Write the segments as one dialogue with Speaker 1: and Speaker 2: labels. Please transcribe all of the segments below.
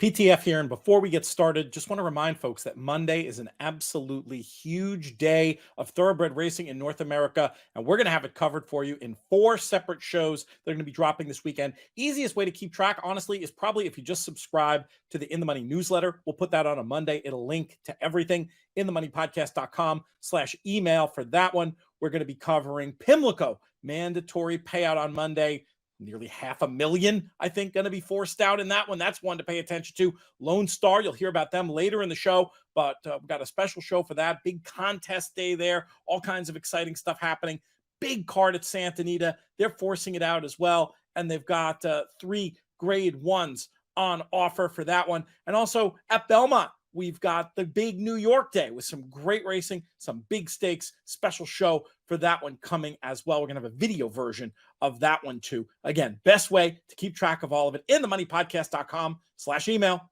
Speaker 1: PTF here, and before we get started, just want to remind folks that Monday is an absolutely huge day of thoroughbred racing in North America, and we're going to have it covered for you in 4 separate shows that are going to be dropping this weekend. Easiest way to keep track, honestly, is probably if you just subscribe to the In the Money newsletter. We'll put that on a Monday. It'll link to everything, inthemoneypodcast.com/email for that one. We're going to be covering Pimlico, mandatory payout on Monday. Nearly $500,000, I think, going to be forced out in that one. That's one to pay attention to. Lone Star, you'll hear about them later in the show, but we've got a special show for that. Big contest day there. All kinds of exciting stuff happening. Big card at Santa Anita. They're forcing it out as well, and they've got 3 grade 1s on offer for that one. And also at Belmont, we've got the big New York day with some great racing, some big stakes, special show for that one coming as well. We're going to have a video version of that one too. Again, best way to keep track of all of it, inthemoneypodcast.com/email.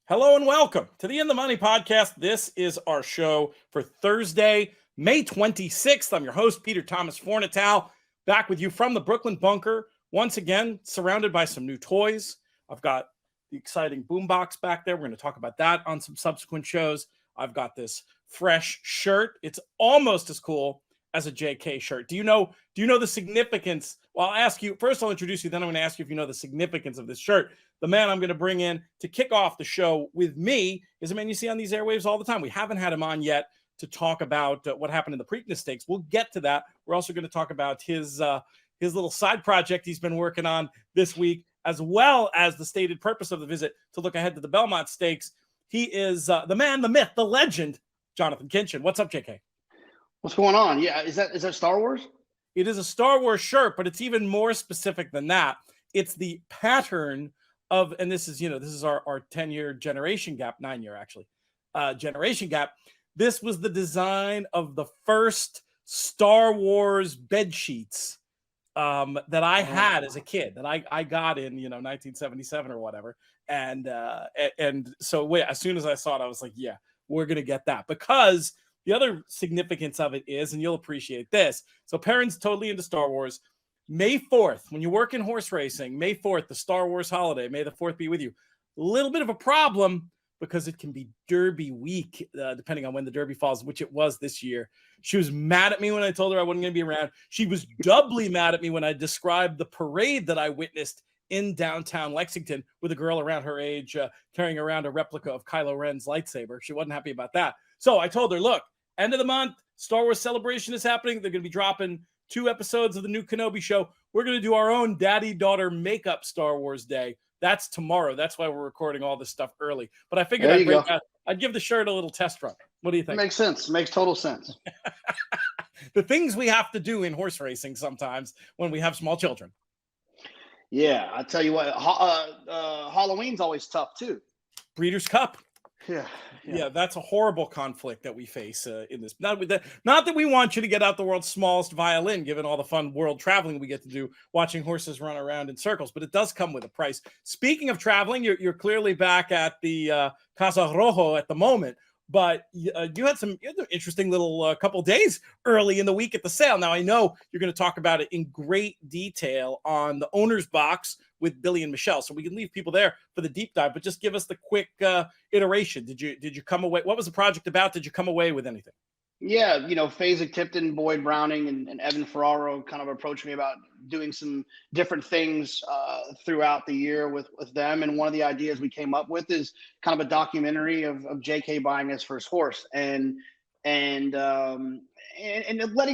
Speaker 1: Hello and welcome to the In the Money podcast. This is our show for Thursday, May 26th. I'm your host, Peter Thomas Fornatal, back with you from the Brooklyn Bunker. Once again, surrounded by some new toys. I've got the exciting boombox back there. We're going to talk about that on some subsequent shows. I've got this fresh shirt. It's almost as cool as a JK shirt. Do you know the significance? Well, I'll ask you. First, I'll introduce you. Then I'm going to ask you if you know the significance of this shirt. The man I'm going to bring in to kick off the show with me is a man you see on these airwaves all the time. We haven't had him on yet to talk about what happened in the Preakness Stakes. We'll get to that. We're also going to talk about his little side project he's been working on this week, as well as the stated purpose of the visit to look ahead to the Belmont Stakes. He is the man, the myth, the legend, Jonathan Kinchin. What's up, JK?
Speaker 2: What's going on? Yeah, is that Star Wars?
Speaker 1: It is a Star Wars shirt, but it's even more specific than that. It's the pattern of, and this is our 10-year generation gap, 9-year actually, generation gap. This was the design of the first Star Wars bed sheets that I had as a kid, that I got in 1977 or whatever. And so as soon as I saw it, I was like, yeah, we're gonna get that, because the other significance of it is, and you'll appreciate this. So parents totally into Star Wars. May 4th, when you work in horse racing, May 4th, the Star Wars holiday, may the 4th be with you. A little bit of a problem because it can be Derby week, depending on when the Derby falls, which it was this year. She was mad at me when I told her I wasn't going to be around. She was doubly mad at me when I described the parade that I witnessed in downtown Lexington with a girl around her age carrying around a replica of Kylo Ren's lightsaber. She wasn't happy about that. So I told her, look, end of the month, Star Wars Celebration is happening. They're going to be dropping 2 episodes of the new Kenobi show. We're going to do our own daddy-daughter makeup Star Wars day. That's tomorrow. That's why we're recording all this stuff early. But I figured I'd give the shirt a little test run. What do you think?
Speaker 2: Makes sense. Makes total sense.
Speaker 1: The things we have to do in horse racing sometimes when we have small children.
Speaker 2: Yeah, I tell you what, Halloween's always tough too.
Speaker 1: Breeders' Cup.
Speaker 2: Yeah,
Speaker 1: that's a horrible conflict that we face in this. Not that we want you to get out the world's smallest violin, given all the fun world traveling we get to do, watching horses run around in circles, but it does come with a price. Speaking of traveling, you're clearly back at the Casa Rojo at the moment, but you had an interesting little couple days early in the week at the sale. Now, I know you're going to talk about it in great detail on the owner's box with Billy and Michelle, so we can leave people there for the deep dive, but just give us the quick iteration. Did you come away? What was the project about? Did you come away with anything?
Speaker 2: Yeah, Faiza Tipton, Boyd Browning, and Evan Ferraro kind of approached me about doing some different things throughout the year with them. And one of the ideas we came up with is kind of a documentary of JK buying his first horse, and letting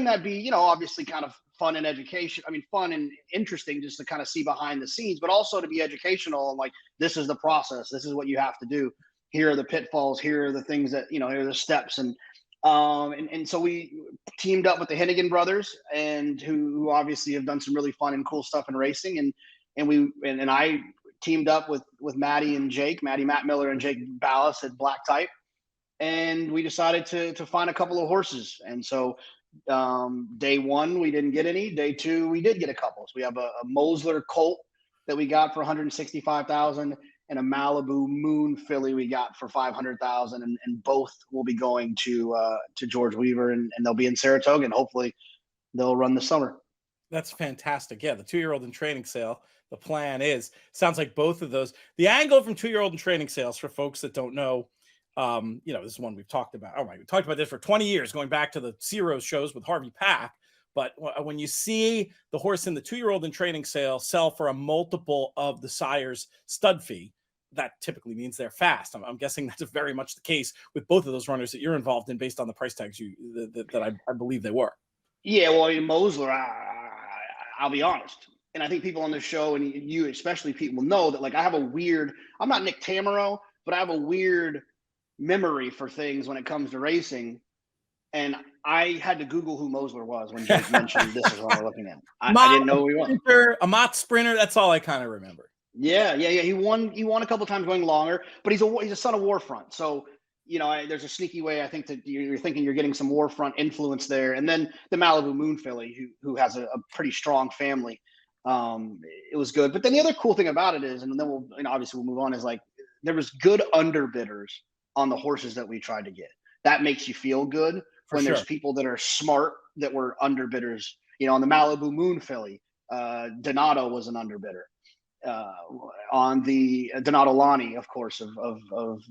Speaker 2: that be, obviously kind of fun and education. I mean, fun and interesting just to kind of see behind the scenes, but also to be educational and like, this is the process. This is what you have to do. Here are the pitfalls. Here are the things that, here are the steps. And so we teamed up with the Hennigan brothers, and who obviously have done some really fun and cool stuff in racing. And I teamed up with Matt Miller and Jake Ballas at Black Type. And we decided to find a couple of horses. And so Day one, we didn't get any. Day two, we did get a couple. So we have a Mosler Colt that we got for 165,000 and a Malibu Moon filly we got for 500,000, and both will be going to George Weaver, and they'll be in Saratoga, and hopefully they'll run this summer.
Speaker 1: That's fantastic. Yeah, the 2-year-old in training sale. The plan sounds like both of those. The angle from 2-year-old in training sales, for folks that don't know, this is one we've talked about. Oh my, we talked about this for 20 years, going back to the Zeros shows with Harvey Pack. But when you see the horse in the 2-year-old in training sale sell for a multiple of the sire's stud fee, that typically means they're fast. I'm guessing that's very much the case with both of those runners that you're involved in, based on the price tags that I believe they were.
Speaker 2: Yeah, well, Mosler, I'll be honest, and I think people on this show, and you especially, people know that, like, I have a weird, I'm not Nick Tammaro, but I have a weird memory for things when it comes to racing. And I had to Google who Mosler was when Jake mentioned this is what we're looking at. I didn't know who he was.
Speaker 1: A Mott Sprinter, that's all I kind of remember.
Speaker 2: Yeah. He won a couple of times going longer, but he's a son of Warfront. So, there's a sneaky way, I think, that you're thinking you're getting some Warfront influence there. And then the Malibu Moon filly, who has a pretty strong family. It was good. But then the other cool thing about it is, and then obviously we'll move on, is like there was good underbidders on the horses that we tried to get. That makes you feel good when there's people that are smart that were underbidders. On the Malibu Moon filly, Donato was an underbidder. On the Donato Lonnie, of course, of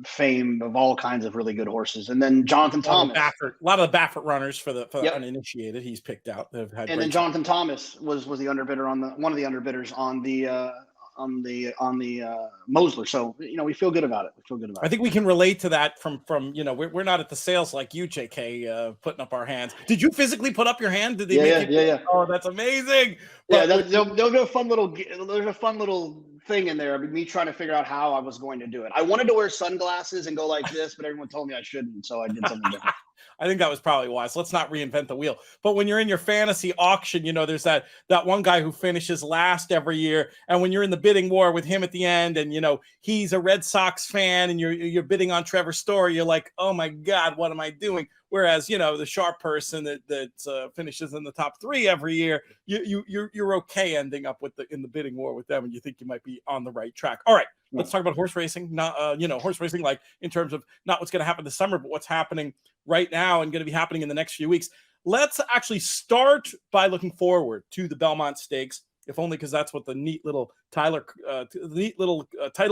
Speaker 2: fame, of all kinds of really good horses. And then Jonathan Thomas.
Speaker 1: A lot of the Baffert runners for the uninitiated, he's picked out. That have had
Speaker 2: and then Jonathan Thomas was the underbidder on one of the underbidders on the Mosler. So, we feel good about it. I
Speaker 1: think we can relate to that from we're not at the sales like you, JK, putting up our hands. Did you physically put up your hand? Did they
Speaker 2: Yeah.
Speaker 1: Oh, that's amazing.
Speaker 2: Yeah, there's a fun little thing in there. Me trying to figure out how I was going to do it. I wanted to wear sunglasses and go like this, but everyone told me I shouldn't, so I did something different.
Speaker 1: I think that was probably wise. Let's not reinvent the wheel. But when you're in your fantasy auction, there's that one guy who finishes last every year. And when you're in the bidding war with him at the end, and he's a Red Sox fan, and you're bidding on Trevor Story, you're like, oh my God, what am I doing? Whereas, the sharp person that finishes in the top 3 every year, you're okay ending up in the bidding war with them, and you think you might be on the right track. All right, let's talk about horse racing. Not horse racing, like in terms of not what's going to happen this summer, but what's happening right now and going to be happening in the next few weeks. Let's actually start by looking forward to the Belmont Stakes, if only because that's what the neat little title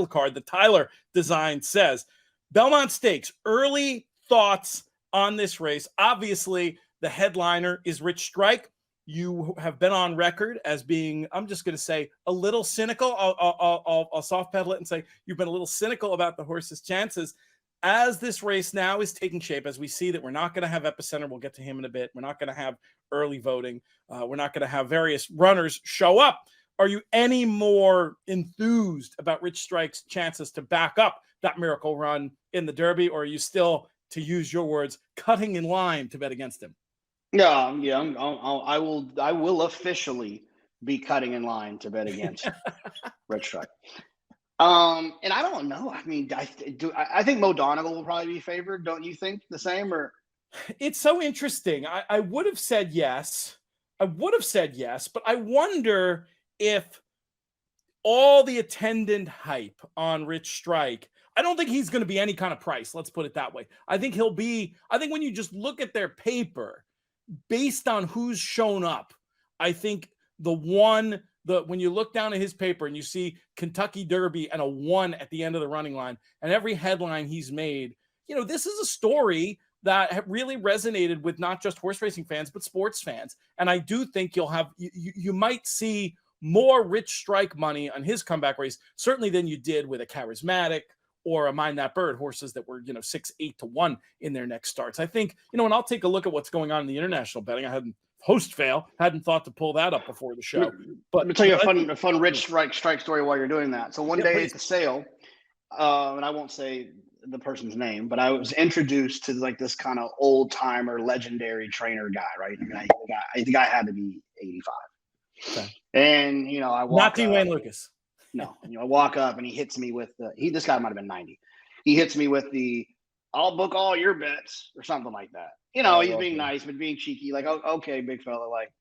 Speaker 1: card that Tyler designed says. Belmont Stakes, early thoughts on this race. Obviously, the headliner is Rich Strike. You have been on record as being, I'm just going to say, a little cynical. I'll soft pedal it and say you've been a little cynical about the horse's chances. As this race now is taking shape, as we see that we're not going to have Epicenter, we'll get to him in a bit. We're not going to have early voting. We're not going to have various runners show up. Are you any more enthused about Rich Strike's chances to back up that miracle run in the Derby, or are you still, to use your words, cutting in line to bet against him?
Speaker 2: Yeah, I will officially be cutting in line to bet against Rich Strike. And I don't know. I mean, I think Mo Donegal will probably be favored. Don't you think the same? Or
Speaker 1: it's so interesting. I would have said yes. But I wonder if all the attendant hype on Rich Strike, I don't think he's going to be any kind of price. Let's put it that way. I think when you just look at their paper, based on who's shown up, I think when you look down at his paper and you see Kentucky Derby and a 1 at the end of the running line, and every headline he's made, this is a story that really resonated with not just horse racing fans, but sports fans. And I do think you might see more Rich Strike money on his comeback race, certainly than you did with a Charismatic or a Mind That Bird, horses that were, 6-8 to 1 in their next starts. I think, and I'll take a look at what's going on in the international betting. I hadn't thought to pull that up before the show. But
Speaker 2: let me tell you a fun Rich Strike story while you're doing that. So one day at the sale, and I won't say the person's name, but I was introduced to like this kind of old timer, legendary trainer guy, right? I mean, the guy had to be 85. Okay. And I walk
Speaker 1: not Dwayne Lucas.
Speaker 2: No, I walk up and he hits me with this guy might have been 90. He hits me with I'll book all your bets or something like that. you know, he's
Speaker 1: love
Speaker 2: being
Speaker 1: him.
Speaker 2: nice, but being cheeky, like, oh, okay, big fella, like,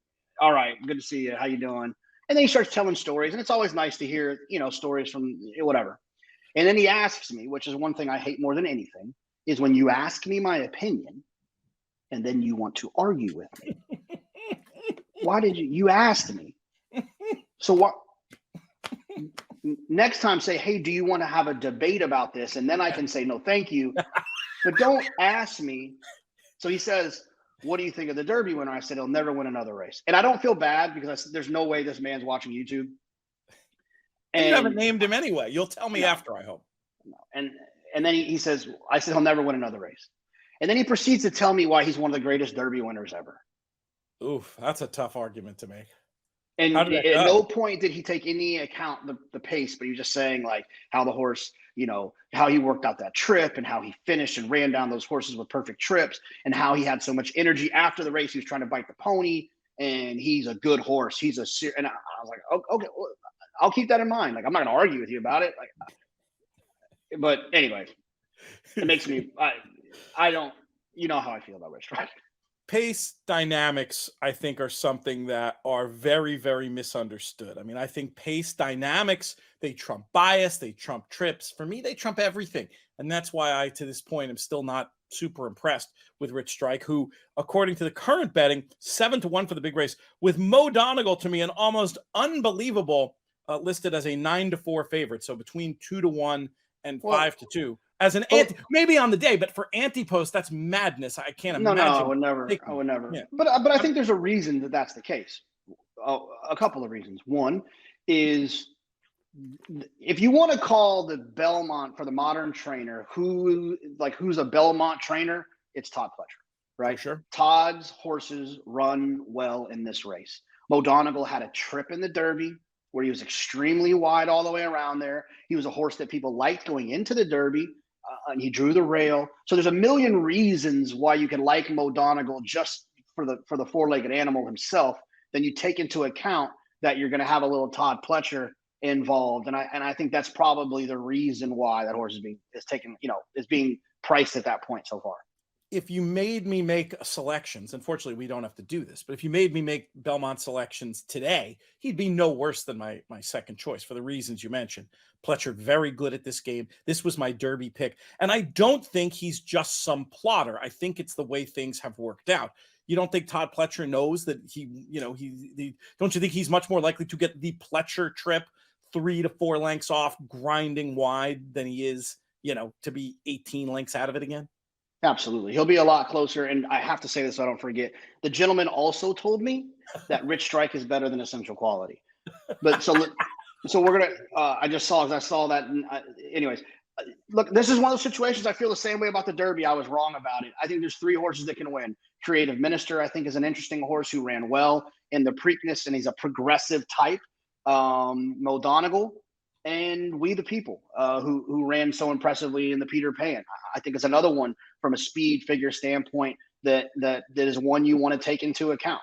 Speaker 2: all right, good to see you. How you doing? And then he starts telling stories, and it's always nice to hear, you know, stories from whatever. And then he asks me, which is one thing I hate more than anything, is when you ask me my opinion and then you want to argue with me. Why did you asked me? So what? Next time say, hey, do you want to have a debate about this? And then I can say, no, thank you. But don't ask me. So he says, what do you think of the Derby winner? I said, he'll never win another race. And I don't feel bad because there's no way this man's watching YouTube.
Speaker 1: And you haven't
Speaker 2: And
Speaker 1: named him anyway. You'll tell me
Speaker 2: no,
Speaker 1: after, I hope.
Speaker 2: no. And then he says, I said, he'll never win another race. And then he proceeds to tell me why he's one of the greatest Derby winners ever.
Speaker 1: Oof, that's a tough argument to make.
Speaker 2: And
Speaker 1: How did that
Speaker 2: at
Speaker 1: go?
Speaker 2: no point did he take any account the pace, but he was just saying like how the horse, you know, how he worked out that trip and how he finished and ran down those horses with perfect trips and how he had so much energy after the race. He was trying to bite the pony, and he's a good horse. He's and I was like, okay, well, I'll keep that in mind. Like, I'm not going to argue with you about it. Like, but anyway, it makes me, I don't, you know how I feel about Rich Strike.
Speaker 1: Pace dynamics, I think, are something that are very, very misunderstood. I mean, I think pace dynamics, they trump bias, they trump trips. For me, they trump everything. And that's why I, to this point, am still not super impressed with Rich Strike, who, according to the current betting, 7-1 for the big race, with Mo Donegal, to me, an almost unbelievable, listed as a 9-4 favorite. So between 2-1 and 5-2. As an maybe on the day, but for anti-post, that's madness. I can't imagine.
Speaker 2: No, I would never.
Speaker 1: Yeah.
Speaker 2: But I think there's a reason that that's the case. A couple of reasons. One is if you want to call the Belmont for the modern trainer, who's a Belmont trainer, it's Todd Pletcher, right?
Speaker 1: Sure.
Speaker 2: Todd's horses run well in this race. Mo Donegal had a trip in the Derby where he was extremely wide all the way around there. He was a horse that people liked going into the Derby. And he drew the rail. So there's a million reasons why you can like Mo Donegal just for the four-legged animal himself. Then you take into account that you're going to have a little Todd Pletcher involved, and I think that's probably the reason why that horse is being priced at that point so far.
Speaker 1: If you made me make selections, unfortunately we don't have to do this, but if you made me make Belmont selections today, he'd be no worse than my second choice for the reasons you mentioned. Pletcher, very good at this game. This was my Derby pick. And I don't think he's just some plotter. I think it's the way things have worked out. You don't think Todd Pletcher knows that don't you think he's much more likely to get the Pletcher trip 3 to 4 lengths off, grinding wide, than he is, to be 18 lengths out of it again?
Speaker 2: Absolutely. He'll be a lot closer. And I have to say this so I don't forget. The gentleman also told me that Rich Strike is better than Essential Quality. But so we're going to, I saw that. Anyways, look, this is one of those situations I feel the same way about the Derby. I was wrong about it. I think there's 3 horses that can win. Creative Minister, I think, is an interesting horse who ran well in the Preakness, and he's a progressive type. Mo Donegal, and We the People, who ran so impressively in the Peter Pan. I think it's another one from a speed figure standpoint that is one you want to take into account.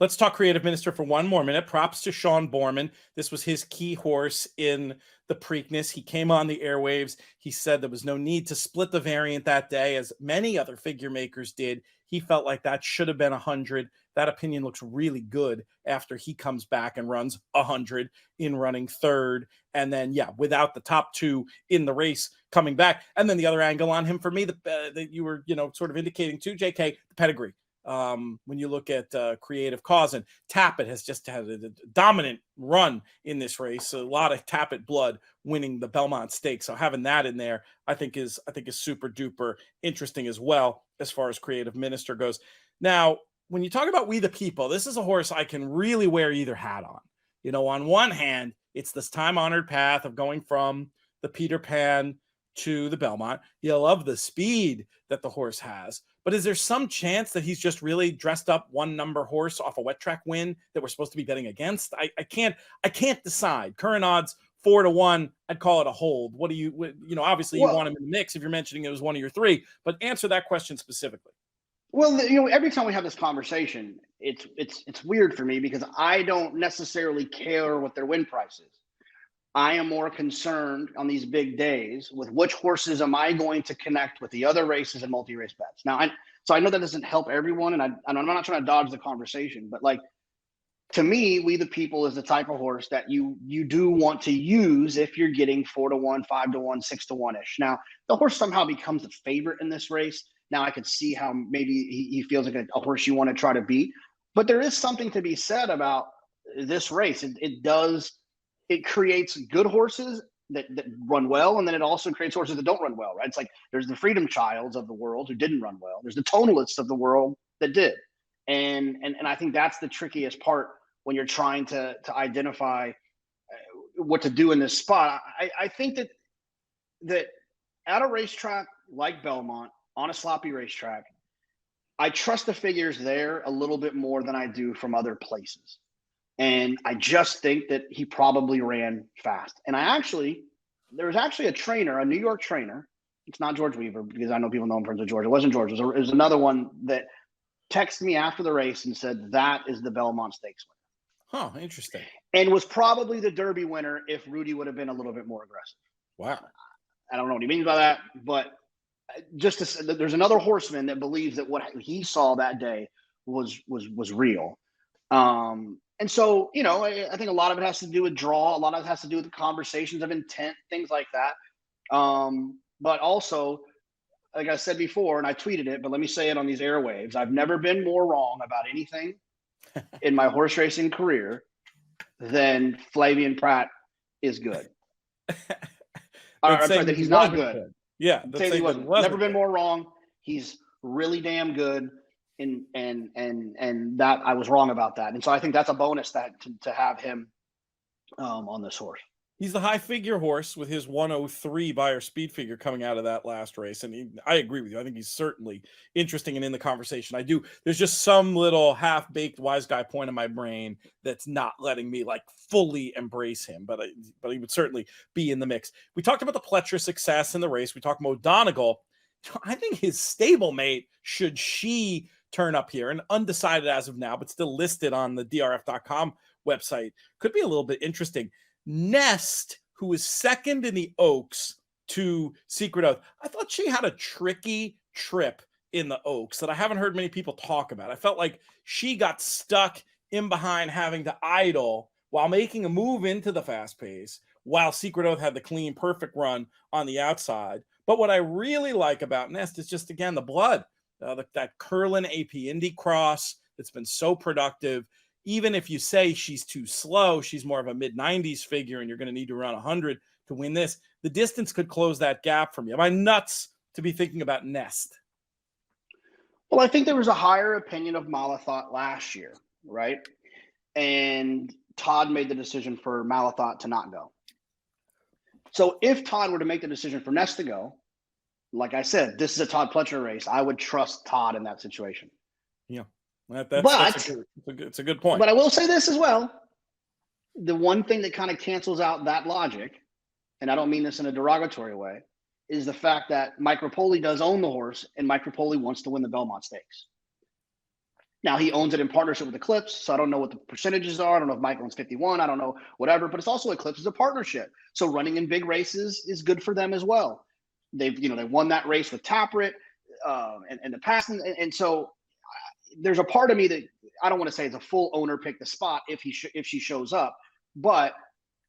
Speaker 1: Let's talk Creative Minister for one more minute. Props to Sean Borman. This was his key horse in the Preakness. He came on the airwaves. He said there was no need to split the variant that day, as many other figure makers did. He felt like that should have been 100. That opinion looks really good after he comes back and runs 100 in running third. And then, without the top 2 in the race coming back. And then the other angle on him for me that you were, sort of indicating too, JK, the pedigree. When you look at Creative Cause, and Tappet has just had a dominant run in this race, a lot of Tappet blood winning the Belmont Stakes. So having that in there, I think is super duper interesting as well, as far as Creative Minister goes. Now, when you talk about We the People, this is a horse I can really wear either hat on. On one hand, it's this time-honored path of going from the Peter Pan to the Belmont. You love the speed that the horse has. But is there some chance that he's just really dressed up one number horse off a wet track win that we're supposed to be betting against? I can't decide. Current odds 4-1. I'd call it a hold. What do you obviously you want him in the mix if you're mentioning it was one of your 3, but answer that question specifically.
Speaker 2: Well, every time we have this conversation, it's weird for me because I don't necessarily care what their win price is. I am more concerned on these big days with which horses am I going to connect with the other races and multi-race bets. Now, So I know that doesn't help everyone, and I'm not trying to dodge the conversation, but like, to me, We the People is the type of horse that you do want to use if you're getting 4-1, 5-1, 6-1 ish. Now, the horse somehow becomes the favorite in this race. Now I could see how maybe he feels like a horse you want to try to beat, but there is something to be said about this race. It creates good horses that run well, and then it also creates horses that don't run well, right? It's like there's the Freedom Childs of the world who didn't run well. There's the Tonalists of the world that did. And I think that's the trickiest part when you're trying to identify what to do in this spot. I think that at a racetrack like Belmont, on a sloppy racetrack, I trust the figures there a little bit more than I do from other places. And I just think that he probably ran fast. And there was actually a trainer, a New York trainer. It's not George Weaver, because I know people know him from George. It wasn't George. It was another one that texted me after the race and said, that is the Belmont Stakes winner.
Speaker 1: Huh, interesting.
Speaker 2: And was probably the Derby winner if Rudy would have been a little bit more aggressive.
Speaker 1: Wow.
Speaker 2: I don't know what he means by that, but just to say that there's another horseman that believes that what he saw that day was real. And so, I think a lot of it has to do with draw. A lot of it has to do with the conversations of intent, things like that. But also, like I said before, and I tweeted it, but let me say it on these airwaves, I've never been more wrong about anything in my horse racing career than Flavien Prat is good. I'm sorry, that he's not good.
Speaker 1: Yeah,
Speaker 2: he wasn't. Never been more wrong. He's really damn good, and that I was wrong about that. And so I think that's a bonus that to have him on this horse.
Speaker 1: He's the high figure horse with his 103 Beyer speed figure coming out of that last race. And I agree with you. I think he's certainly interesting and in the conversation. There's just some little half-baked wise guy point in my brain that's not letting me like fully embrace him, but he would certainly be in the mix. We talked about the Pletcher success in the race. We talked about Donegal. I think his stablemate, should she turn up here, and undecided as of now, but still listed on the drf.com website, could be a little bit interesting. Nest, who is second in the Oaks to Secret Oath. I thought she had a tricky trip in the Oaks that I haven't heard many people talk about. I felt like she got stuck in behind, having to idle while making a move into the fast pace, while Secret Oath had the clean, perfect run on the outside. But what I really like about Nest is just, again, the blood, that Curlin AP Indy cross that's been so productive. Even if you say she's too slow, she's more of a mid-90s figure, and you're going to need to run 100 to win this. The distance could close that gap from you. Am I nuts to be thinking about Nest?
Speaker 2: Well, I think there was a higher opinion of Malathot last year, right? And Todd made the decision for Malathot to not go. So if Todd were to make the decision for Nest to go, like I said, this is a Todd Pletcher race. I would trust Todd in that situation.
Speaker 1: Yeah. It's a good point.
Speaker 2: But I will say this as well. The one thing that kind of cancels out that logic, and I don't mean this in a derogatory way, is the fact that Mike Rapoli does own the horse, and Mike Rapoli wants to win the Belmont Stakes. Now, he owns it in partnership with Eclipse, so I don't know what the percentages are. I don't know if Mike owns 51. I don't know, whatever. But it's also Eclipse is a partnership. So running in big races is good for them as well. They won that race with Tappert in the past. And so there's a part of me that I don't want to say it's a full owner pick the spot if she shows up, but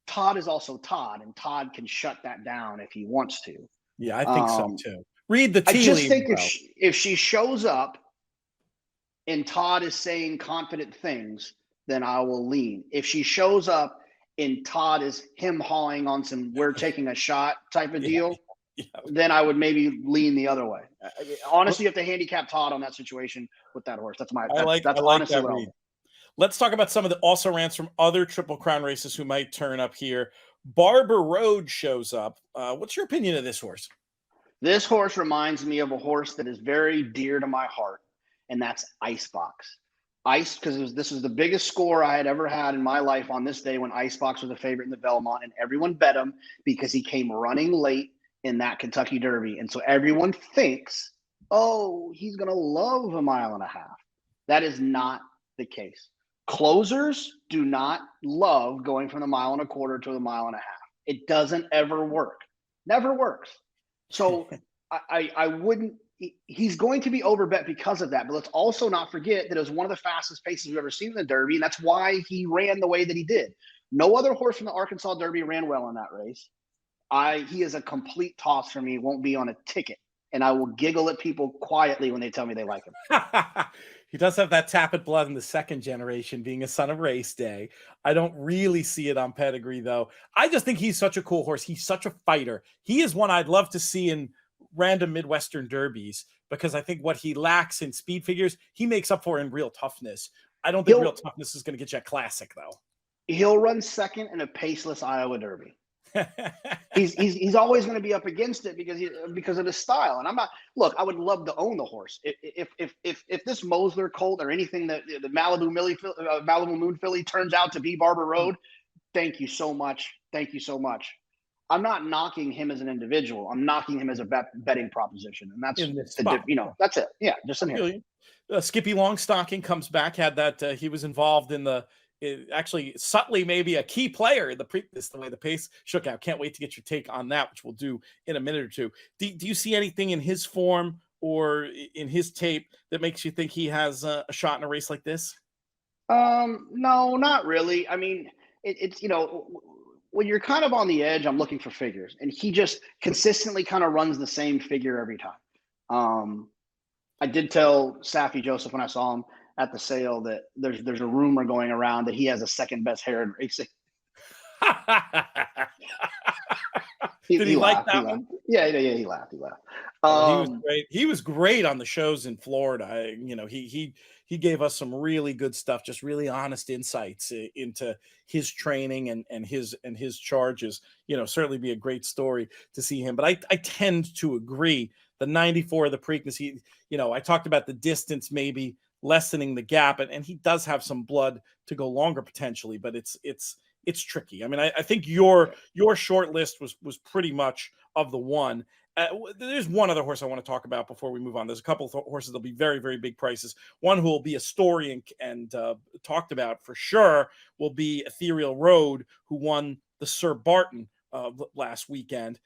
Speaker 2: Todd is also Todd, and Todd can shut that down if he wants to.
Speaker 1: Yeah, I think so too. Read the tea leaves. I just think
Speaker 2: if she shows up and Todd is saying confident things, then I will lean. If she shows up and Todd is hawing on some "we're taking a shot" type of deal, then I would maybe lean the other way. Honestly, you have to handicap Todd on that situation with that horse. That's honestly what I'll.
Speaker 1: Let's talk about some of the also rans from other Triple Crown races who might turn up here. Barber Road shows up. What's your opinion of this horse?
Speaker 2: This horse reminds me of a horse that is very dear to my heart, and that's Icebox. Because this was the biggest score I had ever had in my life on this day when Icebox was a favorite in the Belmont, and everyone bet him because he came running late in that Kentucky Derby. And so everyone thinks, oh, he's going to love 1.5 miles. That is not the case. Closers do not love going from 1.25 miles to 1.5 miles. It doesn't ever work. Never works. So I wouldn't, he's going to be overbet because of that. But let's also not forget that it was one of the fastest paces we've ever seen in the Derby, and that's why he ran the way that he did. No other horse from the Arkansas Derby ran well in that race. He is a complete toss for me. Won't be on a ticket, and I will giggle at people quietly when they tell me they like him.
Speaker 1: He does have that Tappet blood in the second generation, being a son of race day. I don't really see it on pedigree, though. I just think he's such a cool horse. He's such a fighter. He is one I'd love to see in random Midwestern derbies, because I think what he lacks in speed figures, he makes up for in real toughness. I don't think real toughness is going to get you a classic, though.
Speaker 2: He'll run second in a paceless Iowa Derby. he's always going to be up against it because of his style. And I'm not, look, I would love to own the horse. If this Mosler colt or anything that the Malibu Moon filly turns out to be Barber Road, thank you so much. Thank you so much. I'm not knocking him as an individual. I'm knocking him as a betting proposition. And that's, that's it. Yeah. Just in here.
Speaker 1: Skippy Longstocking comes back, had that he was involved in actually subtly maybe a key player in the Preakness, the way the pace shook out. Can't wait to get your take on that, which we'll do in a minute or two. Do you see anything in his form or in his tape that makes you think he has a shot in a race like this?
Speaker 2: No, not really. I mean, it's when you're kind of on the edge, I'm looking for figures, and he just consistently kind of runs the same figure every time. I did tell Safi Joseph when I saw him at the sale that there's a rumor going around that he has the second best hair in racing.
Speaker 1: Did he like that one?
Speaker 2: Yeah, he laughed. He
Speaker 1: was great. He was great on the shows in Florida. He gave us some really good stuff, just really honest insights into his training and his charges. Certainly be a great story to see him. But I tend to agree. The 94 of the Preakness, I talked about the distance maybe lessening the gap, and he does have some blood to go longer potentially, but it's tricky. I mean, I think your short list was pretty much of the one. There's one other horse I want to talk about before we move on. There's a couple of horses that'll be very, very big prices. One who will be a story and talked about for sure will be Ethereal Road, who won the Sir Barton last weekend.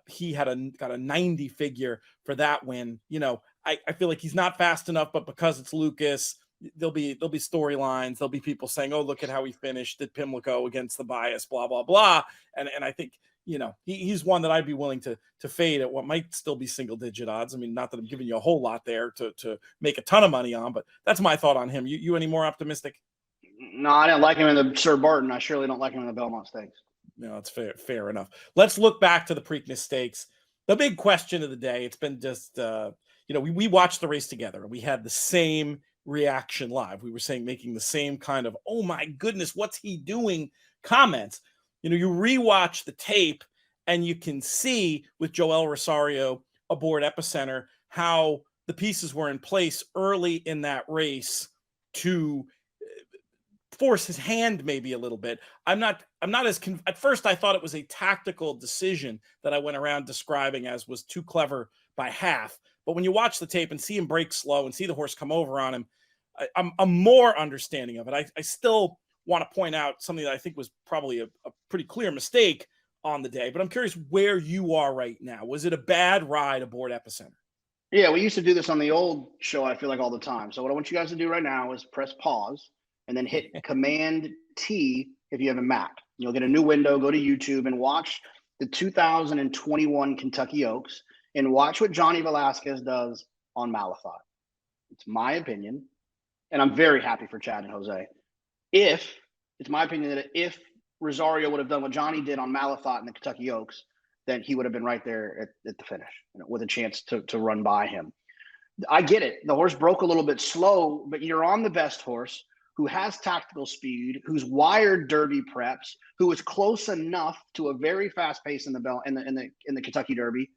Speaker 1: He got a 90 figure for that win. I feel like he's not fast enough, but because it's Lucas, there'll be storylines. There'll be people saying, "Oh, look at how he finished at Pimlico against the bias, blah blah blah." And I think he's one that I'd be willing to fade at what might still be single digit odds. I mean, not that I'm giving you a whole lot there to make a ton of money on, but that's my thought on him. You any more optimistic?
Speaker 2: No, I didn't like him in the Sir Barton. I surely don't like him in the Belmont Stakes.
Speaker 1: No, it's fair enough. Let's look back to the Preakness Stakes. The big question of the day. It's been just we watched the race together. We had the same reaction live. We were making the same kind of, oh my goodness, what's he doing comments. You rewatch the tape and you can see with Joel Rosario aboard Epicenter how the pieces were in place early in that race to force his hand maybe a little bit. I'm not as at first I thought it was a tactical decision that I went around describing as was too clever by half. But when you watch the tape and see him break slow and see the horse come over on him, I'm more understanding of it. I still want to point out something that I think was probably a pretty clear mistake on the day, but I'm curious where you are right now. Was it a bad ride aboard Epicenter?
Speaker 2: Yeah, we used to do this on the old show, I feel like, all the time. So what I want you guys to do right now is press pause and then hit Command T if you have a Mac. You'll get a new window, go to YouTube and watch the 2021 Kentucky Oaks and watch what Johnny Velasquez does on Malathaat. It's my opinion, and I'm very happy for Chad and Jose. It's my opinion that if Rosario would have done what Johnny did on Malathaat in the Kentucky Oaks, then he would have been right there at the finish, with a chance to run by him. I get it. The horse broke a little bit slow, but you're on the best horse who has tactical speed, who's wired Derby preps, who is close enough to a very fast pace in the Kentucky Derby.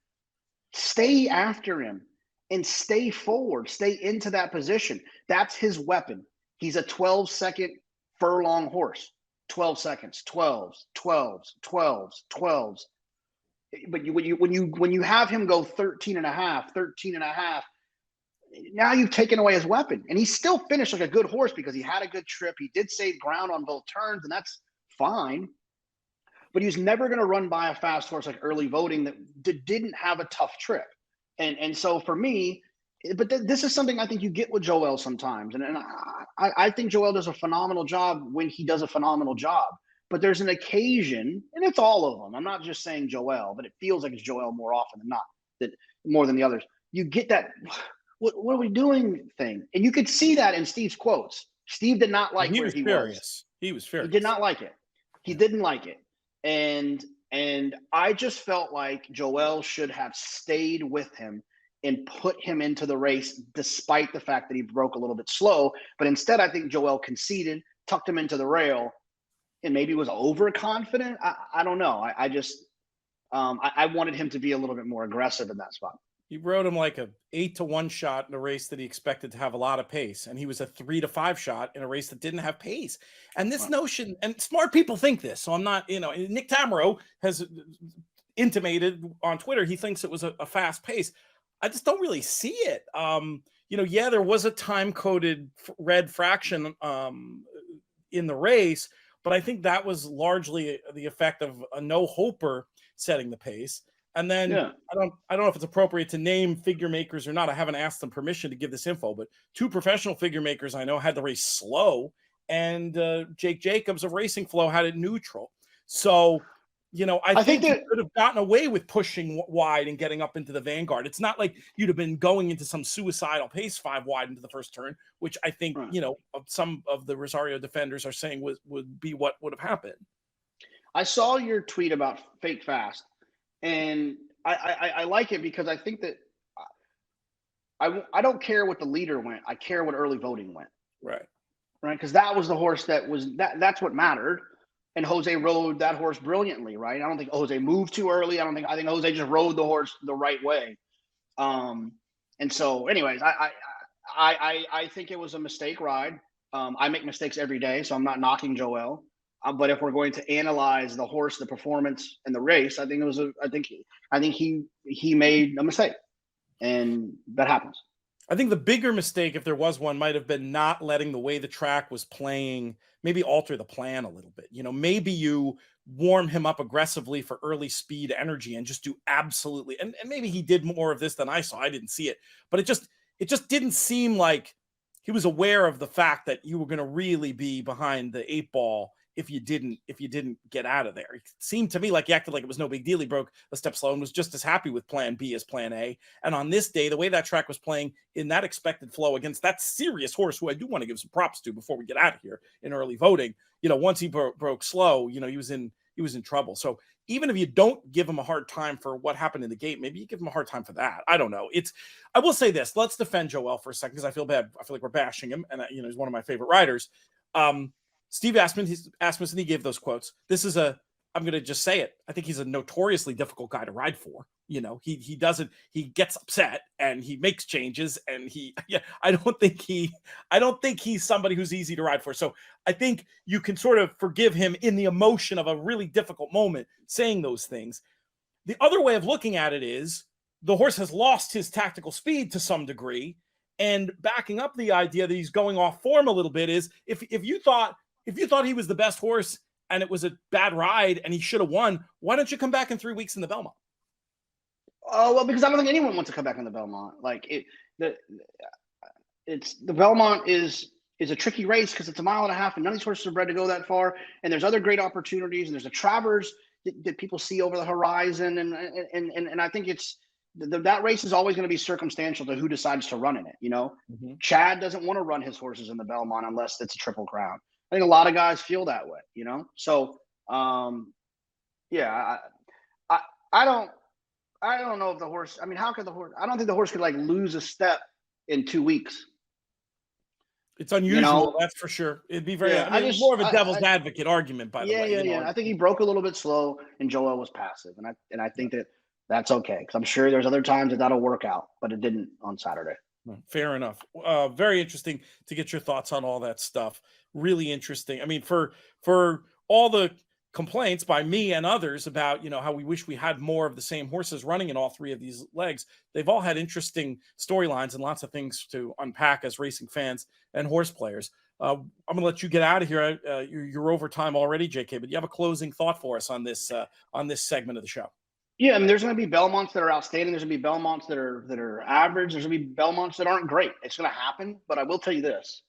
Speaker 2: Stay after him and stay forward, stay into that position. That's his weapon. He's a 12-second furlong horse. 12 seconds, 12s. But when you have him go 13 and a half, now you've taken away his weapon. And he still finished like a good horse because he had a good trip. He did save ground on both turns, and that's fine. But he was never going to run by a fast horse like Early Voting that didn't have a tough trip. And so for me, but this is something I think you get with Joel sometimes. And I think Joel does a phenomenal job when he does a phenomenal job. But there's an occasion, and it's all of them. I'm not just saying Joel, but it feels like it's Joel more often than not, that more than the others. You get that, what are we doing thing? And you could see that in Steve's quotes. Steve did not like where he was.
Speaker 1: He was furious.
Speaker 2: He did not like it. He didn't like it. And I just felt like Joel should have stayed with him and put him into the race, despite the fact that he broke a little bit slow. But instead, I think Joel conceded, tucked him into the rail, and maybe was overconfident. I don't know. I just I wanted him to be a little bit more aggressive in that spot.
Speaker 1: He rode him like a 8-1 shot in a race that he expected to have a lot of pace, and he was a 3-5 shot in a race that didn't have pace. And this notion, and smart people think this, so I'm not, Nick Tammaro has intimated on Twitter he thinks it was a fast pace. I just don't really see it. There was a time-coded red fraction in the race, but I think that was largely the effect of a no-hoper setting the pace. And then I don't know if it's appropriate to name figure makers or not. I haven't asked them permission to give this info, but 2 professional figure makers I know had the race slow, and Jake Jacobs of Racing Flow had it neutral. So, I think you could have gotten away with pushing wide and getting up into the vanguard. It's not like you'd have been going into some suicidal pace 5 wide into the first turn, which I think, some of the Rosario defenders are saying would be what would have happened.
Speaker 2: I saw your tweet about fake fast. And I like it because I think that I don't care what the leader went. I care what early voting went.
Speaker 1: Right.
Speaker 2: Because that was the horse that's what mattered. And Jose rode that horse brilliantly, right? I don't think Jose moved too early. I think Jose just rode the horse the right way. And so anyways, I think it was a mistake ride. I make mistakes every day, so I'm not knocking Joel. But if we're going to analyze the horse, the performance, and the race, I think he made a mistake, and that happens.
Speaker 1: I think the bigger mistake, if there was one, might have been not letting the way the track was playing maybe alter the plan a little bit. Maybe you warm him up aggressively for early speed energy and just do absolutely. And maybe he did more of this than I saw. I didn't see it, but it just didn't seem like he was aware of the fact that you were going to really be behind the 8 ball if you didn't get out of there. It seemed to me like he acted like it was no big deal. He broke a step slow and was just as happy with plan B as plan A. And on this day, the way that track was playing in that expected flow against that serious horse, who I do want to give some props to before we get out of here in early voting, once he broke slow, he was in trouble. So even if you don't give him a hard time for what happened in the gate, maybe you give him a hard time for that. I don't know. I will say this, let's defend Joel for a second, because I feel bad. I feel like we're bashing him, and he's one of my favorite riders. Steve Asmussen, he gave those quotes. I'm going to just say it. I think he's a notoriously difficult guy to ride for. He gets upset and he makes changes, and I don't think he's somebody who's easy to ride for. So I think you can sort of forgive him in the emotion of a really difficult moment saying those things. The other way of looking at it is the horse has lost his tactical speed to some degree, and backing up the idea that he's going off form a little bit is if you thought he was the best horse and it was a bad ride and he should have won, why don't you come back in 3 weeks in the Belmont?
Speaker 2: Oh, well, because I don't think anyone wants to come back in the Belmont. Like the Belmont is a tricky race because it's 1.5 miles, and none of these horses are bred to go that far. And there's other great opportunities, and there's a Travers that people see over the horizon. And I think that race is always going to be circumstantial to who decides to run in it.
Speaker 1: Mm-hmm.
Speaker 2: Chad doesn't want to run his horses in the Belmont unless it's a Triple Crown. I think a lot of guys feel that way, So, yeah, I don't know if the horse. I mean, how could the horse? I don't think the horse could lose a step in 2 weeks.
Speaker 1: It's unusual, that's for sure. It'd be very. Yeah, it's more of a devil's advocate argument, by the way.
Speaker 2: Yeah. I think he broke a little bit slow, and Joel was passive, and I think that's okay, because I'm sure there's other times that'll work out, but it didn't on Saturday.
Speaker 1: Fair enough. Very interesting to get your thoughts on all that stuff. Really interesting. I mean, for all the complaints by me and others about, how we wish we had more of the same horses running in all 3 of these legs, they've all had interesting storylines and lots of things to unpack as racing fans and horse players. I'm going to let you get out of here. You're over time already, JK, but you have a closing thought for us on this segment of the show.
Speaker 2: Yeah, I mean, there's going to be Belmonts that are outstanding. There's going to be Belmonts that are average. There's going to be Belmonts that aren't great. It's going to happen. But I will tell you this: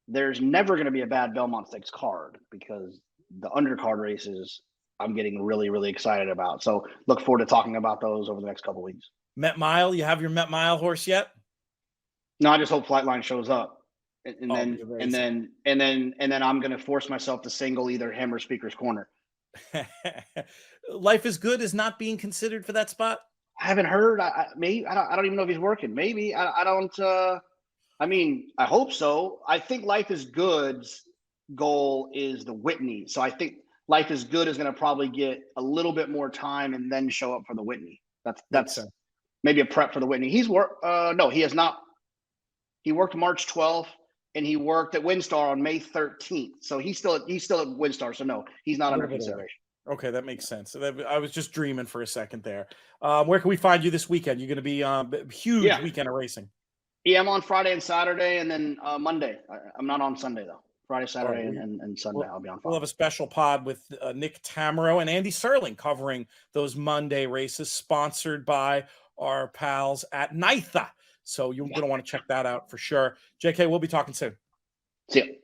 Speaker 2: there's never going to be a bad Belmont Stakes card because the undercard races I'm getting really, really excited about. So look forward to talking about those over the next couple of weeks.
Speaker 1: Met Mile, you have your Met Mile horse yet?
Speaker 2: No, I just hope Flightline shows up, and
Speaker 1: Oh,
Speaker 2: then I'm going to force myself to single either him or Speaker's Corner.
Speaker 1: Life is Good is not being considered for that spot.
Speaker 2: I haven't heard. I don't even know if he's working. Maybe I don't. I mean, I hope so. I think Life is Good's goal is the Whitney, so I think Life is Good is going to probably get a little bit more time and then show up for the Whitney. That's maybe a prep for the Whitney. He's worked. No, he has not. He worked March 12th, and he worked at WinStar on May 13th. So he's still at WinStar. So no, he's not under consideration.
Speaker 1: Okay, that makes sense. So I was just dreaming for a second there. Where can we find you this weekend? You're going to be huge weekend of racing.
Speaker 2: Yeah, I'm on Friday and Saturday, and then Monday. I'm not on Sunday though. Friday, Saturday, and Sunday I'll be on.
Speaker 1: We'll have a special pod with Nick Tammaro and Andy Serling covering those Monday races, sponsored by our pals at NITHA. So you're going to want to check that out for sure. JK, we'll be talking soon.
Speaker 2: See you.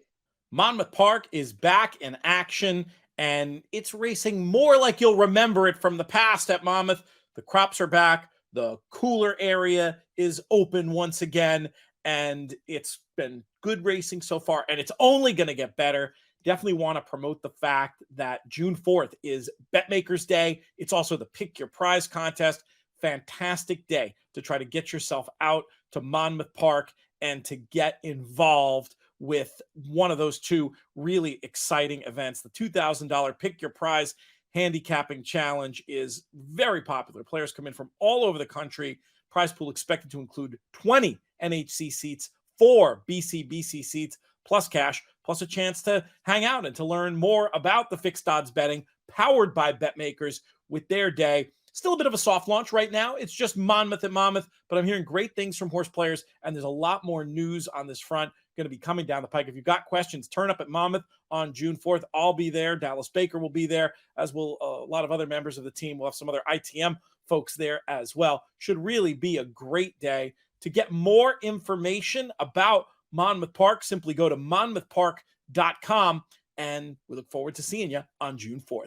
Speaker 1: Monmouth Park is back in action, and it's racing more like you'll remember it from the past at Monmouth. The crops are back. The cooler area is open once again, and it's been good racing so far, and it's only going to get better. Definitely want to promote the fact that June 4th is BetMakers Day. It's also the Pick Your Prize contest. Fantastic day to try to get yourself out to Monmouth Park and to get involved with one of those two really exciting events. The $2,000 Pick Your Prize handicapping challenge is very popular. Players come in from all over the country. Prize pool expected to include 20 NHC seats, 4 BCBC seats, plus cash, plus a chance to hang out and to learn more about the fixed odds betting powered by BetMakers with their day. Still a bit of a soft launch right now. It's just Monmouth at Monmouth, but I'm hearing great things from horse players, and there's a lot more news on this front going to be coming down the pike. If you've got questions, turn up at Monmouth on June 4th. I'll be there. Dallas Baker will be there, as will a lot of other members of the team. We'll have some other ITM folks there as well. Should really be a great day. To get more information about Monmouth Park, simply go to monmouthpark.com, and we look forward to seeing you on June 4th.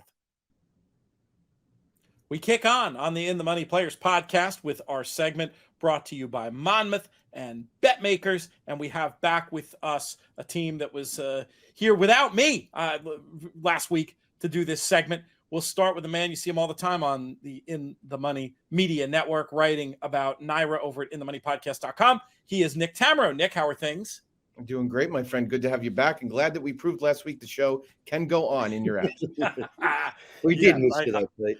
Speaker 1: We kick on the In the Money Players podcast with our segment brought to you by Monmouth and BetMakers. And we have back with us a team that was here without me last week to do this segment. We'll start with the man. You see him all the time on the In the Money Media Network, writing about NYRA over at inthemoneypodcast.com. He is Nick Tammaro. Nick, how are things?
Speaker 3: I'm doing great, my friend. Good to have you back, and glad that we proved last week the show can go on in your absence.
Speaker 4: We did miss you, though, Pete.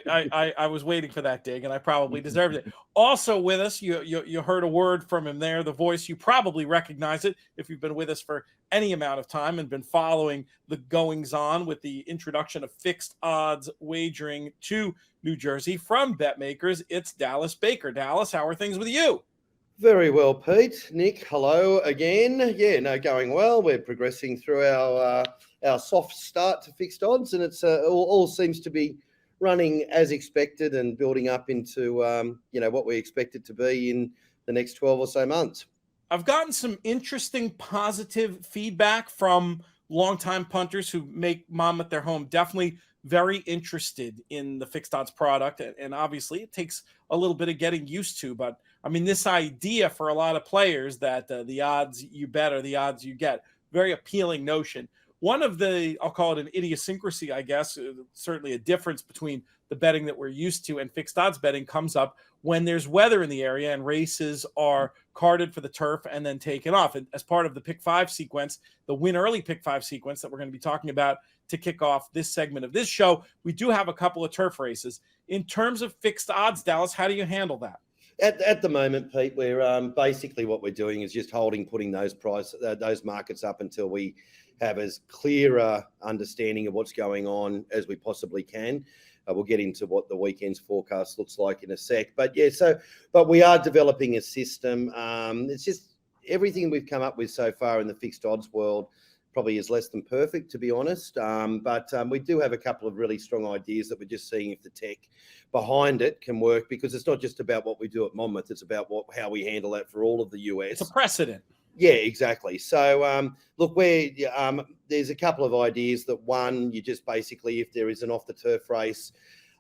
Speaker 1: I was waiting for that dig, and I probably deserved it. Also with us, you heard a word from him there, the voice. You probably recognize it if you've been with us for any amount of time and been following the goings-on with the introduction of fixed odds wagering to New Jersey from BetMakers. It's Dallas Baker. Dallas, how are things with you?
Speaker 4: Very well, Pete. Nick, hello again. Yeah, no, going well. We're progressing through our soft start to fixed odds, and it's all seems to be running as expected and building up into what we expect it to be in the next 12 or so months.
Speaker 1: I've gotten some interesting positive feedback from longtime punters who make Monmouth their home. Definitely very interested in the fixed odds product, and obviously it takes a little bit of getting used to, but I mean, this idea for a lot of players that the odds you bet are the odds you get, very appealing notion. One of the, I'll call it an idiosyncrasy, I guess, certainly a difference between the betting that we're used to and fixed odds betting comes up when there's weather in the area and races are carded for the turf and then taken off. And as part of the Pick 5 sequence, the Win Early Pick 5 sequence that we're going to be talking about to kick off this segment of this show, we do have a couple of turf races. In terms of fixed odds, Dallas, how do you handle that?
Speaker 4: At the moment, Pete, we're basically what we're doing is just putting those markets up until we have as clear a understanding of what's going on as we possibly can. We'll get into what the weekend's forecast looks like in a sec. But yeah, but we are developing a system. It's just everything we've come up with so far in the fixed odds world probably is less than perfect, to be honest. But we do have a couple of really strong ideas that we're just seeing if the tech behind it can work, because it's not just about what we do at Monmouth, it's about how we handle that for all of the US.
Speaker 1: It's a precedent.
Speaker 4: Yeah, exactly. So, look, there's a couple of ideas. That one, you just basically, if there is an off-the-turf race,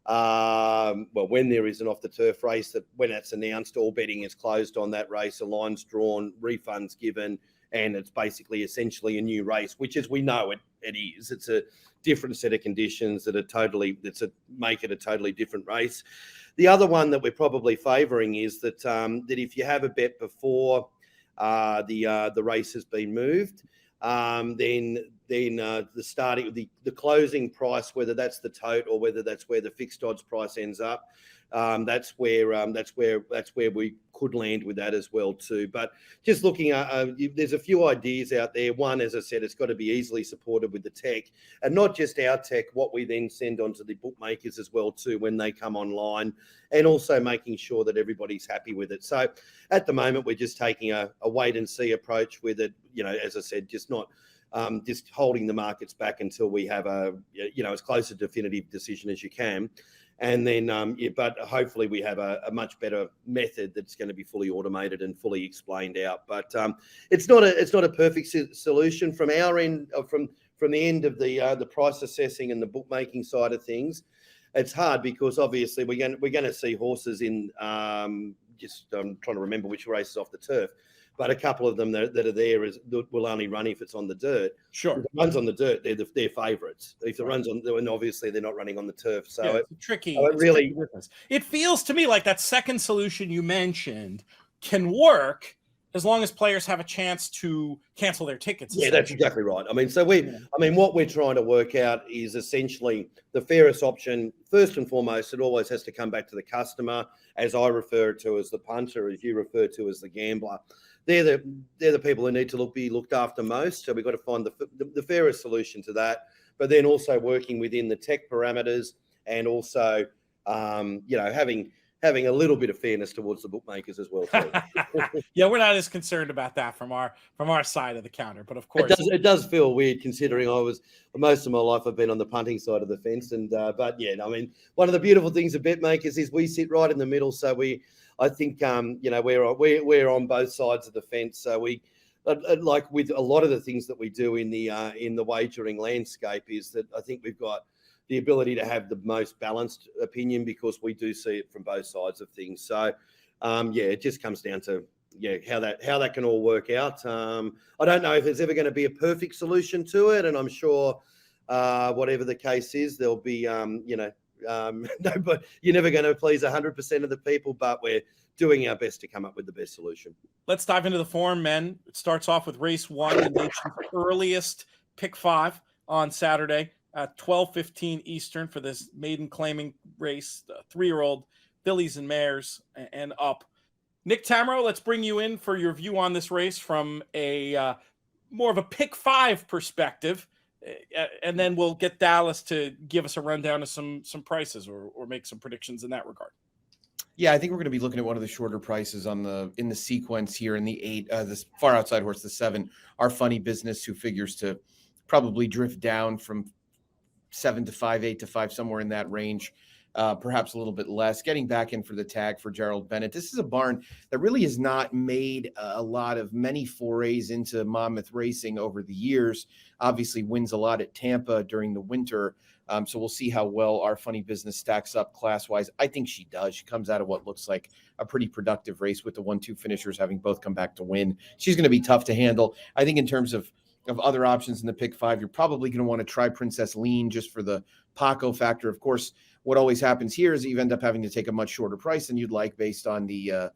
Speaker 4: when there is an off-the-turf race, that when it's announced, all betting is closed on that race, a line's drawn, refunds given, and it's basically essentially a new race, which, as we know, it is. It's a different set of conditions that make it a totally different race. The other one that we're probably favouring is that that if you have a bet before the race has been moved, then the closing price, whether that's the tote or whether that's where the fixed odds price ends up, that's where we could land with that as well too. But just looking at, there's a few ideas out there. One, as I said, it's got to be easily supported with the tech, and not just our tech, what we then send on to the bookmakers as well too when they come online, and also making sure that everybody's happy with it. So at the moment, we're just taking a wait and see approach with it. As I said, just not just holding the markets back until we have as close a definitive decision as you can. And then, but hopefully we have a much better method that's going to be fully automated and fully explained out. But it's not a perfect solution from our end, from the end of the price assessing and the bookmaking side of things. It's hard because obviously we're going to see horses in I'm trying to remember which races off the turf. But a couple of them that are there will only run if it's on the dirt.
Speaker 1: Sure.
Speaker 4: If it runs on the dirt, they're favourites. If it runs on, and obviously they're not running on the turf. So
Speaker 1: yeah, it's tricky.
Speaker 4: So
Speaker 1: tricky business. It feels to me like that second solution you mentioned can work as long as players have a chance to cancel their tickets.
Speaker 4: Yeah, that's exactly right. I mean, what we're trying to work out is essentially the fairest option. First and foremost, it always has to come back to the customer, as I refer to as the punter, as you refer to as the gambler. They're the people who need to be looked after most. So we've got to find the fairest solution to that. But then also working within the tech parameters, and also having a little bit of fairness towards the bookmakers as well too.
Speaker 1: Yeah, we're not as concerned about that from our side of the counter. But of course,
Speaker 4: it does feel weird considering most of my life I've been on the punting side of the fence. And but yeah, I mean, one of the beautiful things of bet makers is we sit right in the middle. So I think we're on both sides of the fence. So we, like with a lot of the things that we do in the wagering landscape, is that I think we've got the ability to have the most balanced opinion because we do see it from both sides of things. So it just comes down to how that can all work out. I don't know if there's ever going to be a perfect solution to it, and I'm sure whatever the case is, there'll be no, but you're never going to please 100% of the people, but we're doing our best to come up with the best solution.
Speaker 1: Let's dive into the form, men. It starts off with race 1, the nation's earliest pick 5 on Saturday at 12:15 Eastern for this maiden claiming race, 3-year-old fillies and mares and up. Nick Tammaro, let's bring you in for your view on this race from a more of a pick 5 perspective. And then we'll get Dallas to give us a rundown of some prices or make some predictions in that regard.
Speaker 3: Yeah, I think we're going to be looking at one of the shorter prices in the sequence here in the 8, this far outside horse, the 7, our funny business, who figures to probably drift down from 7 to 5, 8 to 5, somewhere in that range. Perhaps a little bit less, getting back in for the tag for Gerald Bennett. This is a barn that really has not made many forays into Monmouth racing over the years. Obviously wins a lot at Tampa during the winter. So we'll see how well our funny business stacks up class-wise. I think she does. She comes out of what looks like a pretty productive race with the 1-2 finishers having both come back to win. She's going to be tough to handle. I think in terms of other options in the pick 5, you're probably going to want to try Princess Lean just for the Paco factor. Of course, what always happens here is you end up having to take a much shorter price than you'd like based on the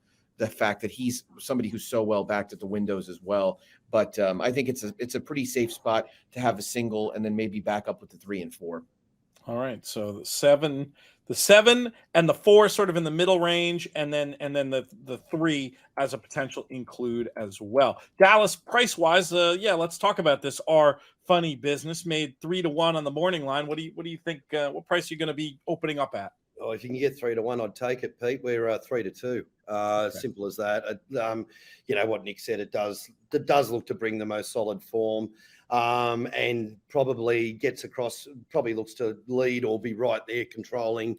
Speaker 3: fact that he's somebody who's so well backed at the windows as well. But I think it's a pretty safe spot to have a single and then maybe back up with the 3 and 4.
Speaker 1: All right. So the 7 and the 4 sort of in the middle range, and then the 3 as a potential include as well. Dallas, price wise, let's talk about this. Our funny business made 3-1 on the morning line. What do you think? What price are you going to be opening up at?
Speaker 4: Oh, if you can get 3-1, I'd take it, Pete. We're 3-2.
Speaker 3: Okay.
Speaker 4: Simple as that. You know what Nick said. It does look to bring the most solid form, and probably gets across. Probably looks to lead or be right there, controlling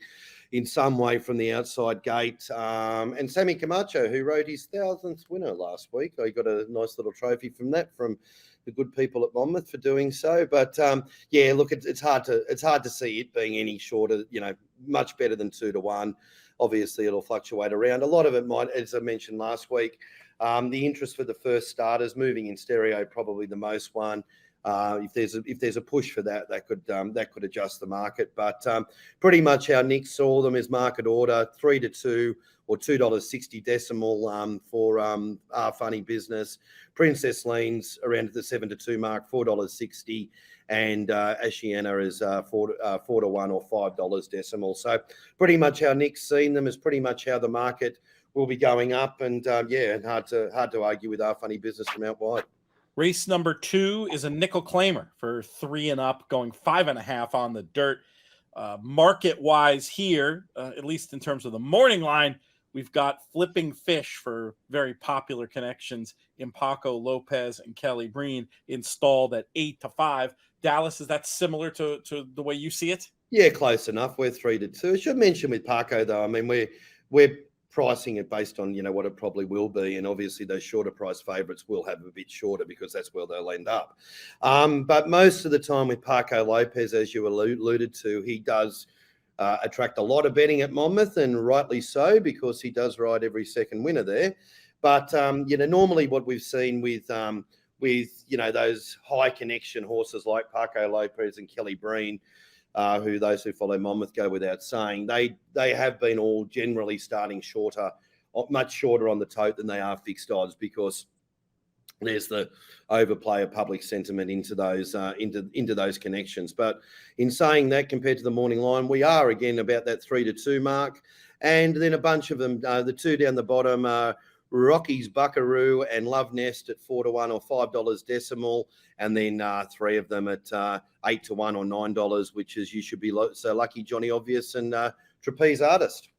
Speaker 4: in some way from the outside gate. And Sammy Camacho, who rode his 1,000th winner last week, he got a nice little trophy from that from the good people at Monmouth for doing so. But yeah, look, it's hard to see it being any shorter. You know, much better than 2-1. Obviously, it'll fluctuate around. A lot of it might, as I mentioned last week, the interest for the first starters moving in stereo, probably the most one. If there's a push for that could adjust the market. But pretty much how Nick saw them is market order 3-2 or $2.60 decimal for our funny business. Princess Leans around the 7-2 mark, $4.60, and Ashiana is 4-1 or $5 decimal. So pretty much how Nick's seen them is pretty much how the market will be going up. And yeah, hard to argue with our funny business from out wide.
Speaker 1: Race number 2 is a nickel claimer for 3 and up, going 5.5 on the dirt. Market wise here, at least in terms of the morning line, we've got Flipping Fish for very popular connections in Paco Lopez and Kelly Breen installed at 8-5. Dallas, is that similar to the way you see it?
Speaker 4: Yeah, close enough. We're 3-2. I should mention with Paco though, I mean we're pricing it based on, you know, what it probably will be. And obviously those shorter price favourites will have a bit shorter because that's where they'll end up. But most of the time with Paco Lopez, as you alluded to, he does attract a lot of betting at Monmouth, and rightly so, because he does ride every second winner there. But, you know, normally what we've seen with, you know, those high connection horses like Paco Lopez and Kelly Breen, who those who follow Monmouth go without saying, they have been all generally starting shorter, much shorter on the tote than they are fixed odds, because there's the overplay of public sentiment into those into those connections. But in saying that, compared to the morning line, we are again about that 3-2 mark, and then a bunch of them, the two down the bottom, Rocky's Buckaroo and Love Nest at 4-1 or $5 decimal, and then 3 of them at 8-1 or $9, which is You Should Be So Lucky, Johnny Obvious, and Trapeze Artist.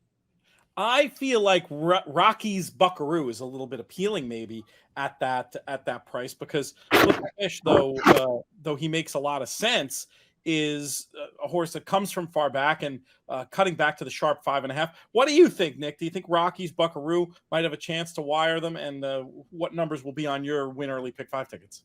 Speaker 1: I feel like Rocky's Buckaroo is a little bit appealing, maybe at that price, because Flipping Fish, though he makes a lot of sense, is a horse that comes from far back and cutting back to the sharp 5.5. What do you think, Nick? Do you think Rocky's Buckaroo might have a chance to wire them? And what numbers will be on your win early pick 5 tickets?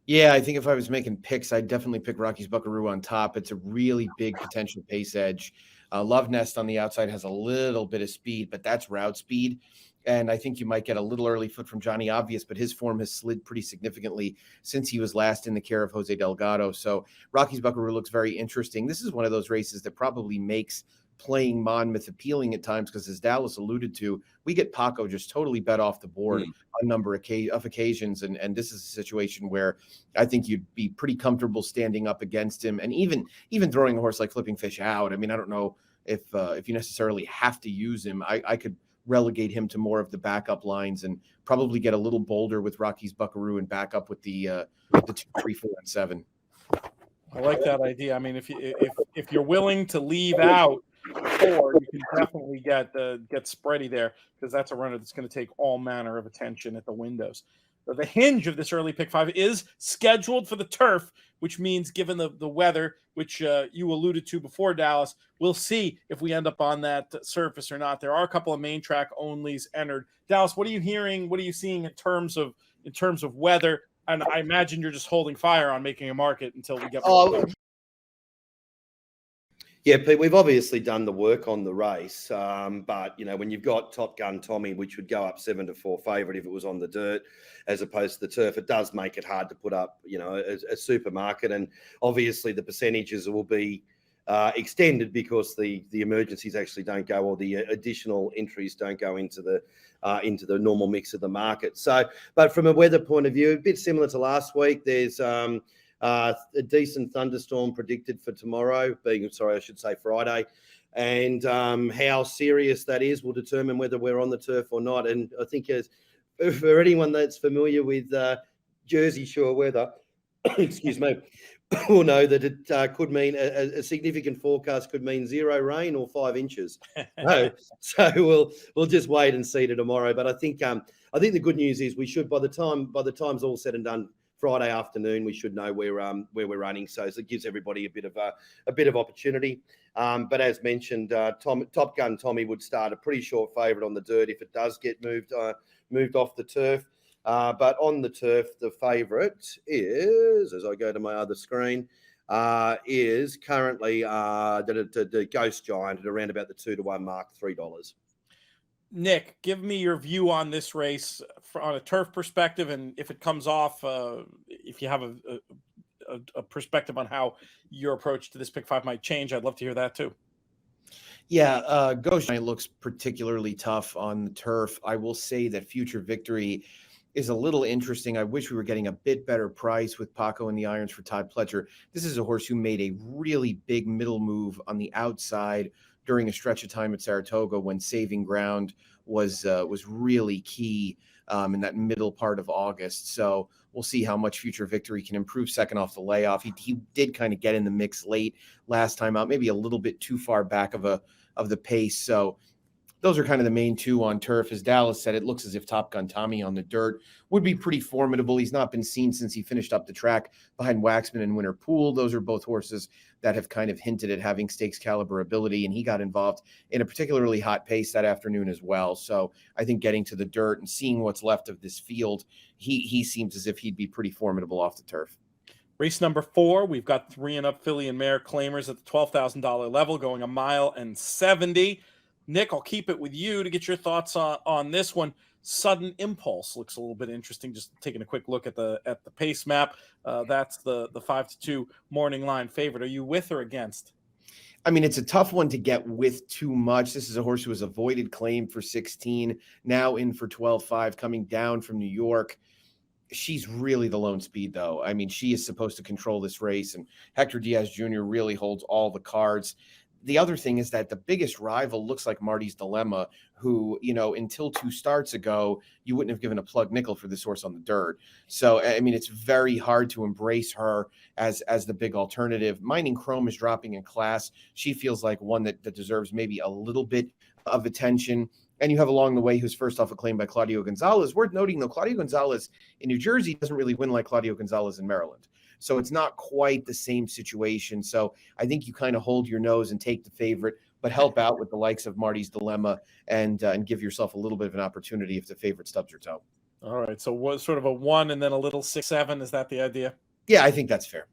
Speaker 3: Yeah, I think if I was making picks, I'd definitely pick Rocky's Buckaroo on top. It's a really big potential pace edge. Love Nest on the outside has a little bit of speed, but that's route speed. And I think you might get a little early foot from Johnny Obvious, but his form has slid pretty significantly since he was last in the care of Jose Delgado. So Rocky's Buckaroo looks very interesting. This is one of those races that probably makes playing Monmouth appealing at times, because as Dallas alluded to, we get Paco just totally bet off the board on a number of occasions. And this is a situation where I think you'd be pretty comfortable standing up against him, and even throwing a horse like Flipping Fish out. I mean, I don't know if you necessarily have to use him. I could relegate him to more of the backup lines and probably get a little bolder with Rocky's Buckaroo and back up with the 2, 3, 4, and 7.
Speaker 1: I like that idea. I mean, if you're willing to leave out 4, you can definitely get spready there, because that's a runner that's going to take all manner of attention at the windows. The hinge of this early pick 5 is scheduled for the turf, which means, given the weather, which you alluded to before, Dallas, we'll see if we end up on that surface or not. There are a couple of main track onlys entered. Dallas, what are you hearing? What are you seeing in terms of weather? And I imagine you're just holding fire on making a market until we get.
Speaker 4: Yeah, Pete, we've obviously done the work on the race, but, you know, when you've got Top Gun Tommy, which would go up 7-4 favourite if it was on the dirt as opposed to the turf, it does make it hard to put up, you know, a supermarket. And obviously the percentages will be extended because the emergencies actually don't go, or the additional entries don't go into the normal mix of the market. So, but from a weather point of view, a bit similar to last week, there's a decent thunderstorm predicted for tomorrow, Friday. And how serious that is will determine whether we're on the turf or not. And I think for anyone that's familiar with Jersey Shore weather, excuse me, will know that it could mean a significant forecast could mean 0 rain or 5 inches. So we'll just wait and see to tomorrow. But I think the good news is we should, by the time's all said and done, Friday afternoon, we should know where we're running. So it gives everybody a bit of opportunity. But as mentioned, Top Gun Tommy would start a pretty short favourite on the dirt if it does get moved off the turf. But on the turf, the favourite is, as I go to my other screen, is currently the Ghost Giant at around about the 2-1 mark, $3.
Speaker 1: Nick, give me your view on this race on a turf perspective, and if it comes off, if you have a perspective on how your approach to this pick 5 might change, I'd love to hear that too.
Speaker 3: Yeah, Ghost Giant looks particularly tough on the turf. I will say that Future Victory is a little interesting. I wish we were getting a bit better price with Paco and the irons for Todd Pletcher. This is a horse who made a really big middle move on the outside during a stretch of time at Saratoga when saving ground was really key in that middle part of August. So we'll see how much Future Victory can improve second off the layoff. He did kind of get in the mix late last time out, maybe a little bit too far back of the pace. So those are kind of the main two on turf. As Dallas said, it looks as if Top Gun Tommy on the dirt would be pretty formidable. He's not been seen since he finished up the track behind Waxman and Winter Pool. Those are both horses that have kind of hinted at having stakes caliber ability, and he got involved in a particularly hot pace that afternoon as well. So I think getting to the dirt and seeing what's left of this field, he seems as if he'd be pretty formidable off the turf.
Speaker 1: Race number 4, we've got 3 and up filly and mare claimers at the $12,000 level, going 1 mile and 70. Nick, I'll keep it with you to get your thoughts on this one. Sudden Impulse looks a little bit interesting. Just taking a quick look at the pace map. That's the 5-2 morning line favorite. Are you with or against?
Speaker 3: I mean, it's a tough one to get with too much. This is a horse who was avoided claim for 16, now in for 12.5, coming down from New York. She's really the lone speed, though. I mean, she is supposed to control this race, and Hector Diaz Jr. really holds all the cards. The other thing is that the biggest rival looks like Marty's Dilemma, who, until 2 starts ago, you wouldn't have given a plug nickel for this horse on the dirt. So, I mean, it's very hard to embrace her as the big alternative. Mining Chrome is dropping in class. She feels like one that deserves maybe a little bit of attention. And you have along the way who's first off a claim by Claudio Gonzalez. Worth noting, though, Claudio Gonzalez in New Jersey doesn't really win like Claudio Gonzalez in Maryland. So it's not quite the same situation. So I think you kind of hold your nose and take the favorite, but help out with the likes of Marty's Dilemma and give yourself a little bit of an opportunity if the favorite stubs her toe.
Speaker 1: All right. So what sort of a 1 and then a little 6-7? Is that the idea?
Speaker 3: Yeah, I think that's fair.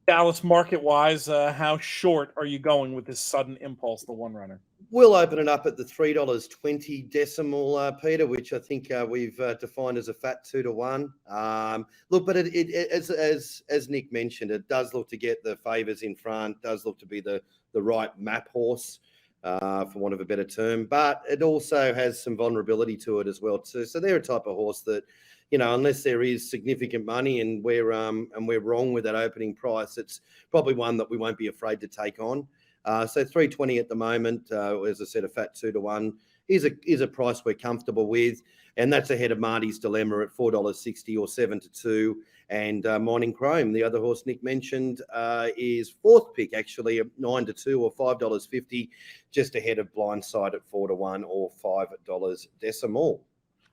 Speaker 1: Dallas, market-wise, how short are you going with this Sudden Impulse, the one runner?
Speaker 4: We'll open it up at the $3.20 decimal, Peter, which I think we've defined as a fat 2-1. Look, but as Nick mentioned, it does look to get the favours in front, does look to be the right map horse, for want of a better term, but it also has some vulnerability to it as well too. So they're a type of horse that, unless there is significant money and we're wrong with that opening price, it's probably one that we won't be afraid to take on. So $3.20 at the moment, as I said, a fat 2-1 is a price we're comfortable with, and that's ahead of Marty's Dilemma at $4.60 or 7-2, and Mining Chrome, the other horse Nick mentioned, is 4th pick actually at 9-2 or $5.50, just ahead of Blindside at 4-1 or $5 decimal.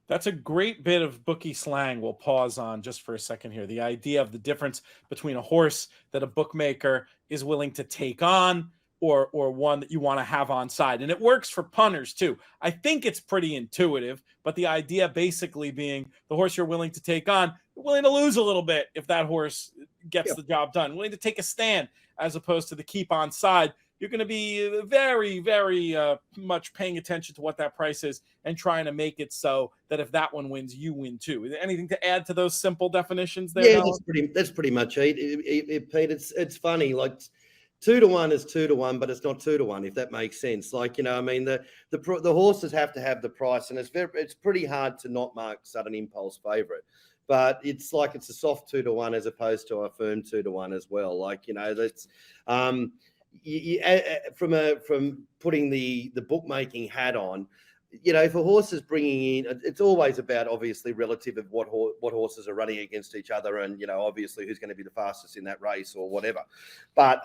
Speaker 1: That's a great bit of bookie slang we'll pause on just for a second here. The idea of the difference between a horse that a bookmaker is willing to take on or one that you want to have on side. And it works for punters too. I think it's pretty intuitive, but the idea basically being the horse you're willing to take on, you're willing to lose a little bit if that horse gets the job done, willing to take a stand as opposed to the keep on side. You're going to be very, very much paying attention to what that price is and trying to make it so that if that one wins, you win too. Is there anything to add to those simple definitions there?
Speaker 4: Yeah, that's pretty much it. Pete, it's funny. Like 2-1 is 2-1, but it's not 2-1, if that makes sense. Like, I mean, the horses have to have the price, and it's pretty hard to not mark Sudden Impulse favourite. But it's like it's a soft 2-1 as opposed to a firm 2-1 as well. Like, that's from putting the bookmaking hat on, you know, if a horse is bringing in, it's always about obviously relative of what horses are running against each other, and you know, obviously who's going to be the fastest in that race or whatever. But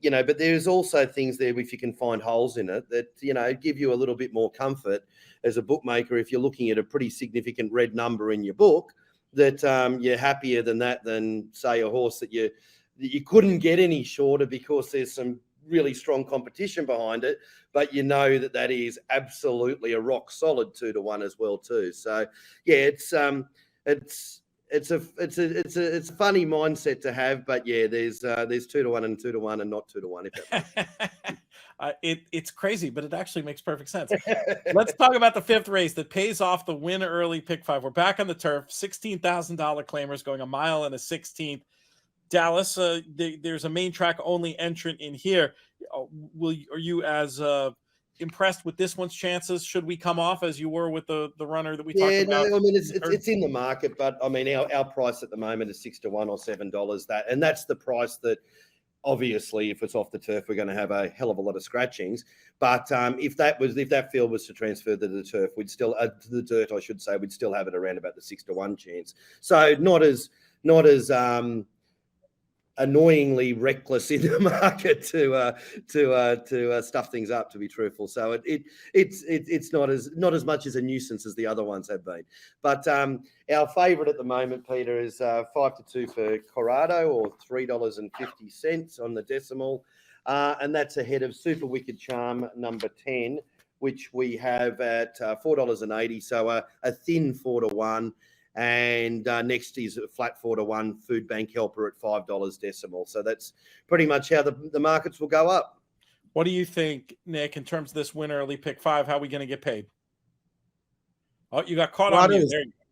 Speaker 4: you know, but there's also things there if you can find holes in it that, you know, give you a little bit more comfort as a bookmaker if you're looking at a pretty significant red number in your book, that you're happier than that than say a horse that you couldn't get any shorter because there's some really strong competition behind it, but you know that is absolutely a rock solid 2-1 as well too. So yeah, it's a funny mindset to have, but yeah, there's 2-1 and 2-1 and not 2-1.
Speaker 1: It's crazy, but it actually makes perfect sense. Let's talk about the fifth race that pays off the win early pick 5. We're back on the turf, $16,000 claimers going a mile and a 16th. Dallas, there's a main track only entrant in here. Are you as impressed with this one's chances? Should we come off as you were with the runner that we talked about?
Speaker 4: No, I mean it's in the market, but I mean our price at the moment is $6 to 1 or $7. That's the price that obviously if it's off the turf we're going to have a hell of a lot of scratchings. But if that field was to transfer to the turf, we'd still to the dirt, I should say, we'd still have it around about the 6 to 1 chance. So not as annoyingly reckless in the market to stuff things up, to be truthful. So it's not as much as a nuisance as the other ones have been. But our favourite at the moment, Peter, is 5 to 2 for Corrado, or $3.50 on the decimal, and that's ahead of Super Wicked Charm number 10, which we have at $4.80. So a thin 4 to 1. And next is a flat 4 to 1 Food Bank Helper at $5 decimal. So that's pretty much how the markets will go up.
Speaker 1: What do you think, Nick, in terms of this win early pick 5? How are we going to get paid? Oh, you got caught on mute.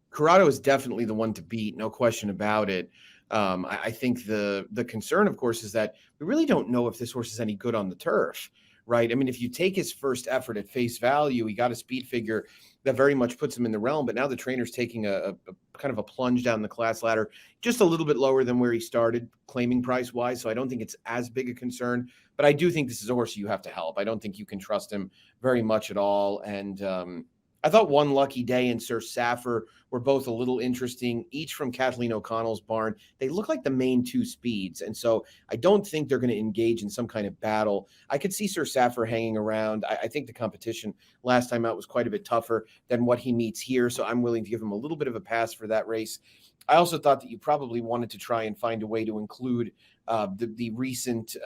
Speaker 3: Corrado is definitely the one to beat, no question about it. I think the concern, of course, is that we really don't know if this horse is any good on the turf, right? I mean, if you take his first effort at face value, he got a speed figure that very much puts him in the realm, but now the trainer's taking a kind of a plunge down the class ladder, just a little bit lower than where he started claiming price wise. So I don't think it's as big a concern, but I do think this is a horse you have to help. I don't think you can trust him very much at all. And I thought One Lucky Day and Sir Saffir were both a little interesting, each from Kathleen O'Connell's barn. They look like the main two speeds. And so I don't think they're going to engage in some kind of battle. I could see Sir Saffir hanging around. I think the competition last time out was quite a bit tougher than what he meets here. So I'm willing to give him a little bit of a pass for that race. I also thought that you probably wanted to try and find a way to include the recent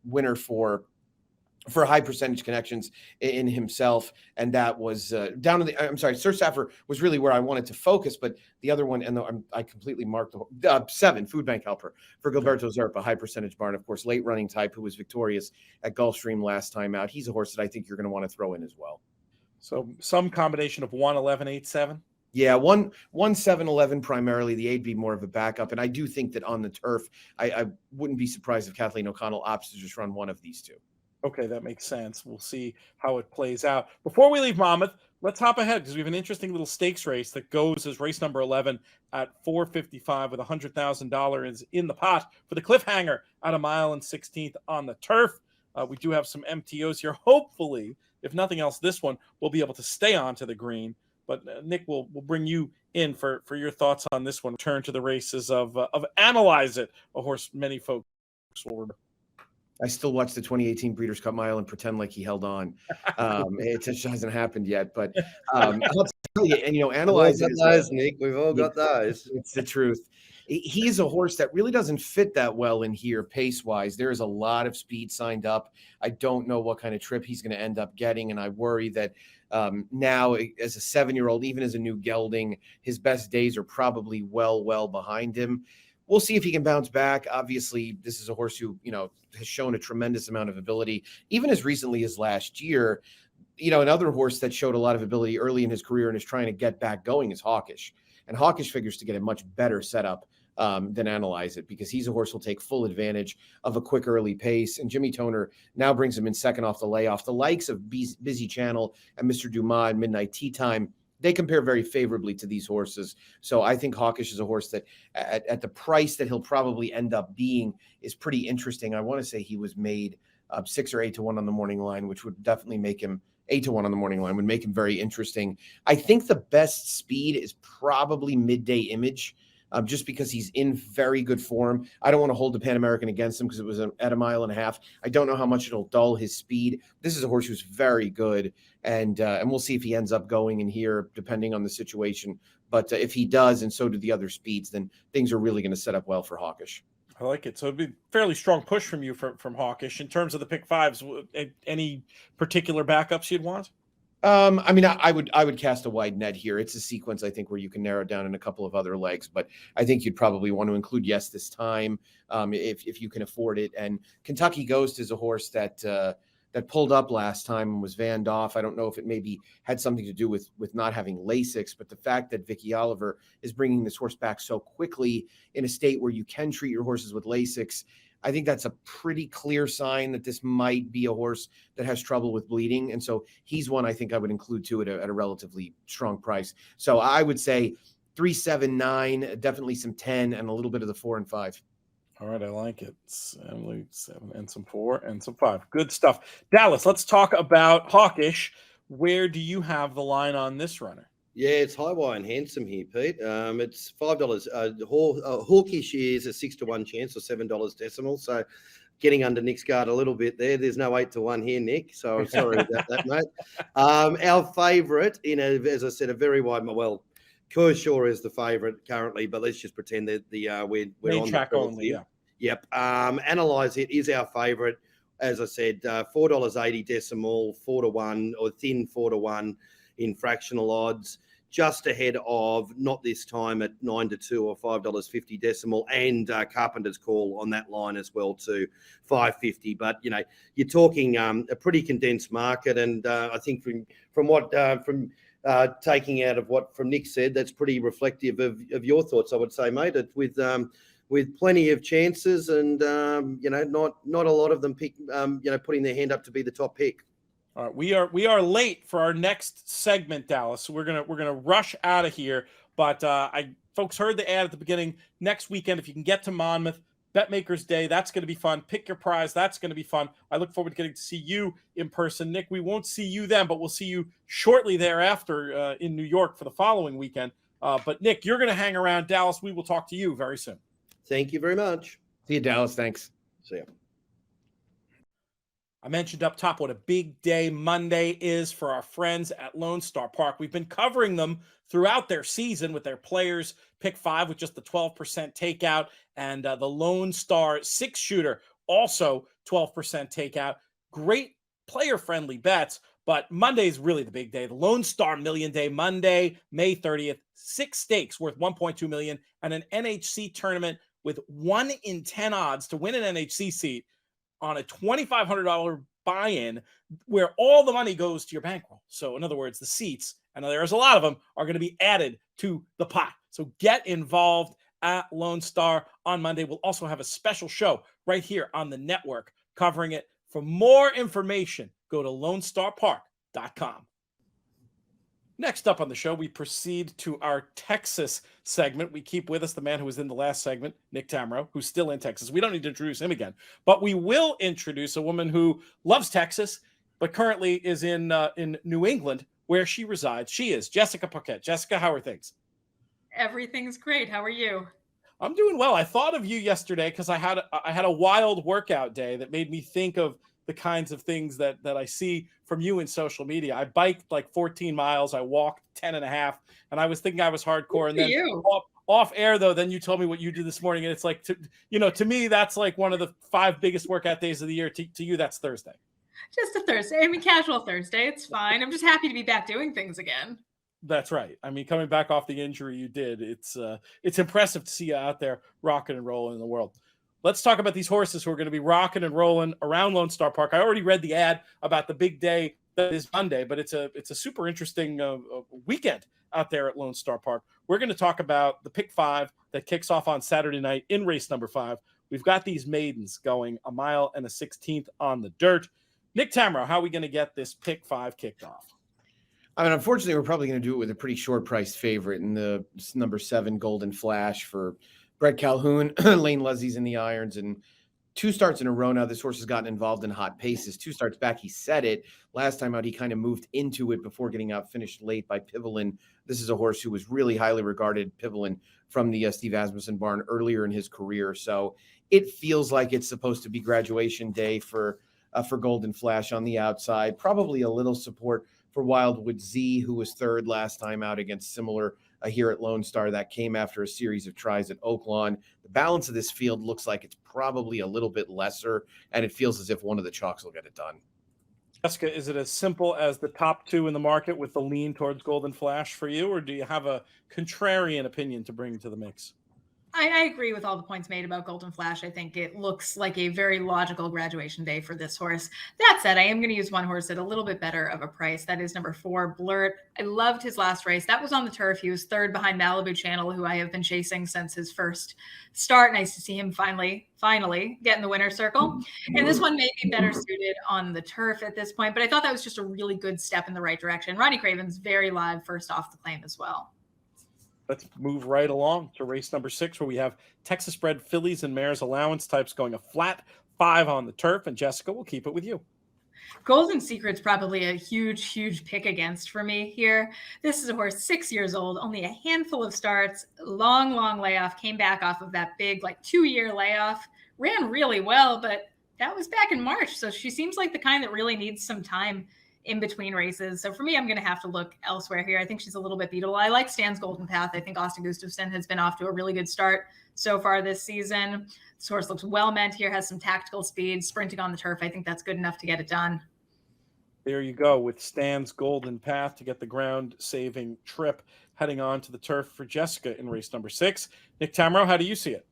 Speaker 3: winner for high percentage connections in himself. And that was down to Sir Saffir was really where I wanted to focus, but the other one, and I completely marked the 7 Food Bank Helper for Gilberto Zerpa, high percentage barn, of course, late running type, who was victorious at Gulfstream last time out. He's a horse that I think you're going to want to throw in as well.
Speaker 1: So some combination of 1, 11, 8, 7.
Speaker 3: Yeah, 1, 7, 11 primarily. The 8 be more of a backup. And I do think that on the turf, I wouldn't be surprised if Kathleen O'Connell opts to just run one of these two.
Speaker 1: Okay, that makes sense. We'll see how it plays out. Before we leave Monmouth, let's hop ahead because we have an interesting little stakes race that goes as race number 11 at $4.55 with $100,000 in the pot for the cliffhanger at a mile and 16th on the turf. We do have some MTOs here. Hopefully, if nothing else, this one will be able to stay onto the green. But Nick, we'll bring you in for your thoughts on this one. Turn to the races of Analyze It, a horse many folks will remember.
Speaker 3: I still watch the 2018 Breeders' Cup Mile and pretend like he held on. It just hasn't happened yet, but I'll tell you, and Analyze It.
Speaker 4: Those, Nick. We've all got those.
Speaker 3: It's the truth. He's a horse that really doesn't fit that well in here pace-wise. There is a lot of speed signed up. I don't know what kind of trip he's going to end up getting, and I worry that now, as a 7-year-old, even as a new gelding, his best days are probably well behind him. We'll see if he can bounce back. Obviously, this is a horse who, has shown a tremendous amount of ability, even as recently as last year. Another horse that showed a lot of ability early in his career and is trying to get back going is Hawkish. And Hawkish figures to get a much better setup than Analyze It, because he's a horse who'll take full advantage of a quick early pace. And Jimmy Toner now brings him in second off the layoff. The likes of Busy Channel and Mr. Dumas and Midnight Tea Time, they compare very favorably to these horses. So I think Hawkish is a horse that at the price that he'll probably end up being is pretty interesting. I want to say he was made 6 or 8 to 1 on the morning line, which would definitely make him 8-1 on the morning line would make him very interesting. I think the best speed is probably Midday Image, just because he's in very good form. I don't want to hold the Pan American against him because it was at 1.5 miles. I don't know how much it'll dull his speed. This is a horse who's very good, and we'll see if he ends up going in here depending on the situation. But if he does, and so do the other speeds, then things are really going to set up well for Hawkish.
Speaker 1: I like it. So it'd be a fairly strong push from you from Hawkish. In terms of the pick fives, any particular backups you'd want?
Speaker 3: I mean, I would cast a wide net here. It's a sequence, I think, where you can narrow down in a couple of other legs, but I think you'd probably want to include Yes This Time, if you can afford it. And Kentucky Ghost is a horse that pulled up last time and was vanned off. I don't know if it maybe had something to do with not having Lasix, but the fact that Vicky Oliver is bringing this horse back so quickly in a state where you can treat your horses with Lasix, I think that's a pretty clear sign that this might be a horse that has trouble with bleeding. And so he's one I think I would include too at a relatively strong price. So I would say 3, 7, 9, definitely some 10, and a little bit of the 4 and 5.
Speaker 1: All right, I like it. 7 and some 4 and some 5. Good stuff. Dallas, let's talk about Hawkish. Where do you have the line on this runner?
Speaker 4: Yeah, it's High Wire and Handsome here, Pete. It's $5. Hawkish is a 6-1 chance or $7 decimal. So getting under Nick's guard a little bit there. There's no 8-1 here, Nick. So I'm sorry about that, mate. Our favourite as I said, a very wide. Well, Kershaw is the favourite currently, but let's just pretend that we're
Speaker 1: main
Speaker 4: on
Speaker 1: track
Speaker 4: the
Speaker 1: only. Yeah.
Speaker 4: Yep. Analyze It is our favourite. As I said, $4.80 decimal, 4-1 or thin 4-1 in fractional odds, just ahead of Not This Time at 9-2 or $5.50 decimal, and Carpenter's Call on that line as well to $5.50. But you're talking a pretty condensed market, and I think from taking out of what from Nick said, that's pretty reflective of your thoughts, I would say, mate. With plenty of chances, and not a lot of them putting their hand up to be the top pick.
Speaker 1: All right, we are late for our next segment, Dallas. So we're gonna rush out of here. But folks heard the ad at the beginning. Next weekend, if you can get to Monmouth, BetMakers Day, that's going to be fun. Pick your prize, that's going to be fun. I look forward to getting to see you in person, Nick. We won't see you then, but we'll see you shortly thereafter in New York for the following weekend. But Nick, you're going to hang around. Dallas, we will talk to you very soon.
Speaker 4: Thank you very much.
Speaker 3: See you, Dallas. Thanks.
Speaker 4: See ya.
Speaker 1: I mentioned up top what a big day Monday is for our friends at Lone Star Park. We've been covering them throughout their season with their players pick 5 with just the 12% takeout, and the Lone Star 6-shooter also 12% takeout. Great player-friendly bets, but Monday is really the big day. The Lone Star Million Day, Monday, May 30th, 6 stakes worth $1.2 million, and an NHC tournament with 1 in 10 odds to win an NHC seat on a $2,500 buy-in, where all the money goes to your bankroll. So in other words, the seats, and there's a lot of them, are going to be added to the pot. So get involved at Lone Star on Monday. We'll also have a special show right here on the network covering it. For more information, go to LoneStarPark.com. Next up on the show, we proceed to our Texas segment. We keep with us the man who was in the last segment, Nick Tammaro, who's still in Texas. We don't need to introduce him again, but we will introduce a woman who loves Texas, but currently is in New England, where she resides. She is Jessica Paquette. Jessica, how are things?
Speaker 5: Everything's great. How are you?
Speaker 1: I'm doing well. I thought of you yesterday because I had a wild workout day that made me think of the kinds of things that I see from you in social media. I biked like 14 miles. I walked 10 and a half, and I was thinking I was hardcore. And then off air, though, then you told me what you did this morning. And it's like, to me, that's like one of the 5 biggest workout days of the year. To you, that's Thursday.
Speaker 5: Just a Thursday. I mean, casual Thursday. It's fine. I'm just happy to be back doing things again.
Speaker 1: That's right. I mean, coming back off the injury you did, it's impressive to see you out there rocking and rolling in the world. Let's talk about these horses who are going to be rocking and rolling around Lone Star Park. I already read the ad about the big day that is Monday, but it's a super interesting weekend out there at Lone Star Park. We're going to talk about the pick 5 that kicks off on Saturday night in race number 5. We've got these maidens going 1 mile and a 16th on the dirt. Nick Tammaro, how are we going to get this pick 5 kicked off?
Speaker 3: I mean, unfortunately, we're probably going to do it with a pretty short price favorite in the number 7 Golden Flash for Brett Calhoun. Lane Leslie's in the irons, and 2 starts in a row now. This horse has gotten involved in hot paces. 2 starts back, he said it. Last time out, he kind of moved into it before getting out finished late by Pivelin. This is a horse who was really highly regarded, Pivelin, from the Steve Asmussen barn earlier in his career. So it feels like it's supposed to be graduation day for Golden Flash on the outside. Probably a little support for Wildwood Z, who was third last time out against similar here at Lone Star. That came after a series of tries at Oaklawn. The balance of this field looks like it's probably a little bit lesser, and it feels as if one of the chalks will get it done.
Speaker 1: Jessica, is it as simple as the top 2 in the market with the lean towards Golden Flash for you, or do you have a contrarian opinion to bring to the mix?
Speaker 5: I agree with all the points made about Golden Flash. I think it looks like a very logical graduation day for this horse. That said, I am going to use one horse at a little bit better of a price. That is number 4, Blurt. I loved his last race. That was on the turf. He was third behind Malibu Channel, who I have been chasing since his first start. Nice to see him finally get in the winner's circle. And this one may be better suited on the turf at this point, but I thought that was just a really good step in the right direction. Ronnie Craven's very live first off the claim as well.
Speaker 1: Let's move right along to race number 6, where we have Texas bred fillies and mares allowance types going a flat 5 on the turf. And Jessica, we'll keep it with you.
Speaker 5: Golden Secret's probably a huge pick against for me here. This is a horse 6 years old, only a handful of starts, long layoff, came back off of that big 2-year layoff, ran really well, but that was back in March. So she seems like the kind that really needs some time in between races. So for me, I'm going to have to look elsewhere here. I think she's a little bit beatable. I like Stan's Golden Path. I think Austin Gustafson has been off to a really good start so far this season. This horse looks well meant here, has some tactical speed, sprinting on the turf. I think that's good enough to get it done.
Speaker 1: There you go with Stan's Golden Path to get the ground-saving trip heading on to the turf for Jessica in race number 6. Nick Tammaro, how do you see it?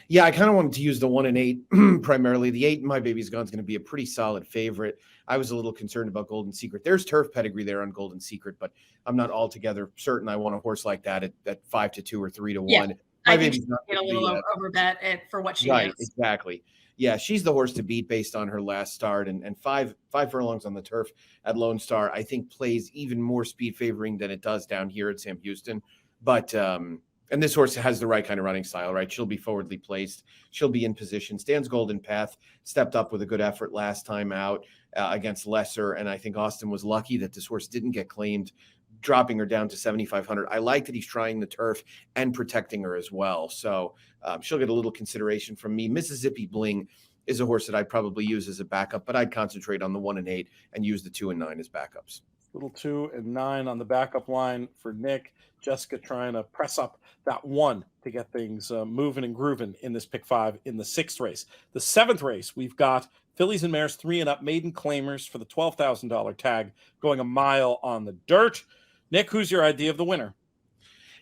Speaker 3: Yeah, I kind of wanted to use the 1 and 8 primarily. The 8, My Baby's Gone, is going to be a pretty solid favorite. I was a little concerned about Golden Secret. There's turf pedigree there on Golden Secret, but I'm not altogether certain I want a horse like that at 5-2 or 3-1.
Speaker 5: Yeah,
Speaker 3: My
Speaker 5: I
Speaker 3: Baby's
Speaker 5: think
Speaker 3: not
Speaker 5: she's a little overbet for what she
Speaker 3: right,
Speaker 5: is.
Speaker 3: Exactly. Yeah, she's the horse to beat based on her last start, and five furlongs on the turf at Lone Star, I think, plays even more speed favoring than it does down here at Sam Houston. But and this horse has the right kind of running style, right? She'll be forwardly placed. She'll be in position. Stan's Golden Path stepped up with a good effort last time out against Lesser, and I think Austin was lucky that this horse didn't get claimed, dropping her down to 7,500. I like that he's trying the turf and protecting her as well. So she'll get a little consideration from me. Mississippi Bling is a horse that I'd probably use as a backup, but I'd concentrate on the 1 and 8 and use the 2 and 9 as backups.
Speaker 1: Little 2 and 9 on the backup line for Nick. Jessica trying to press up that 1 to get things moving and grooving in this pick 5 in the 6th race. The 7th race, we've got fillies and mares 3 and up maiden claimers for the $12,000 tag going a mile on the dirt. Nick, who's your idea of the winner?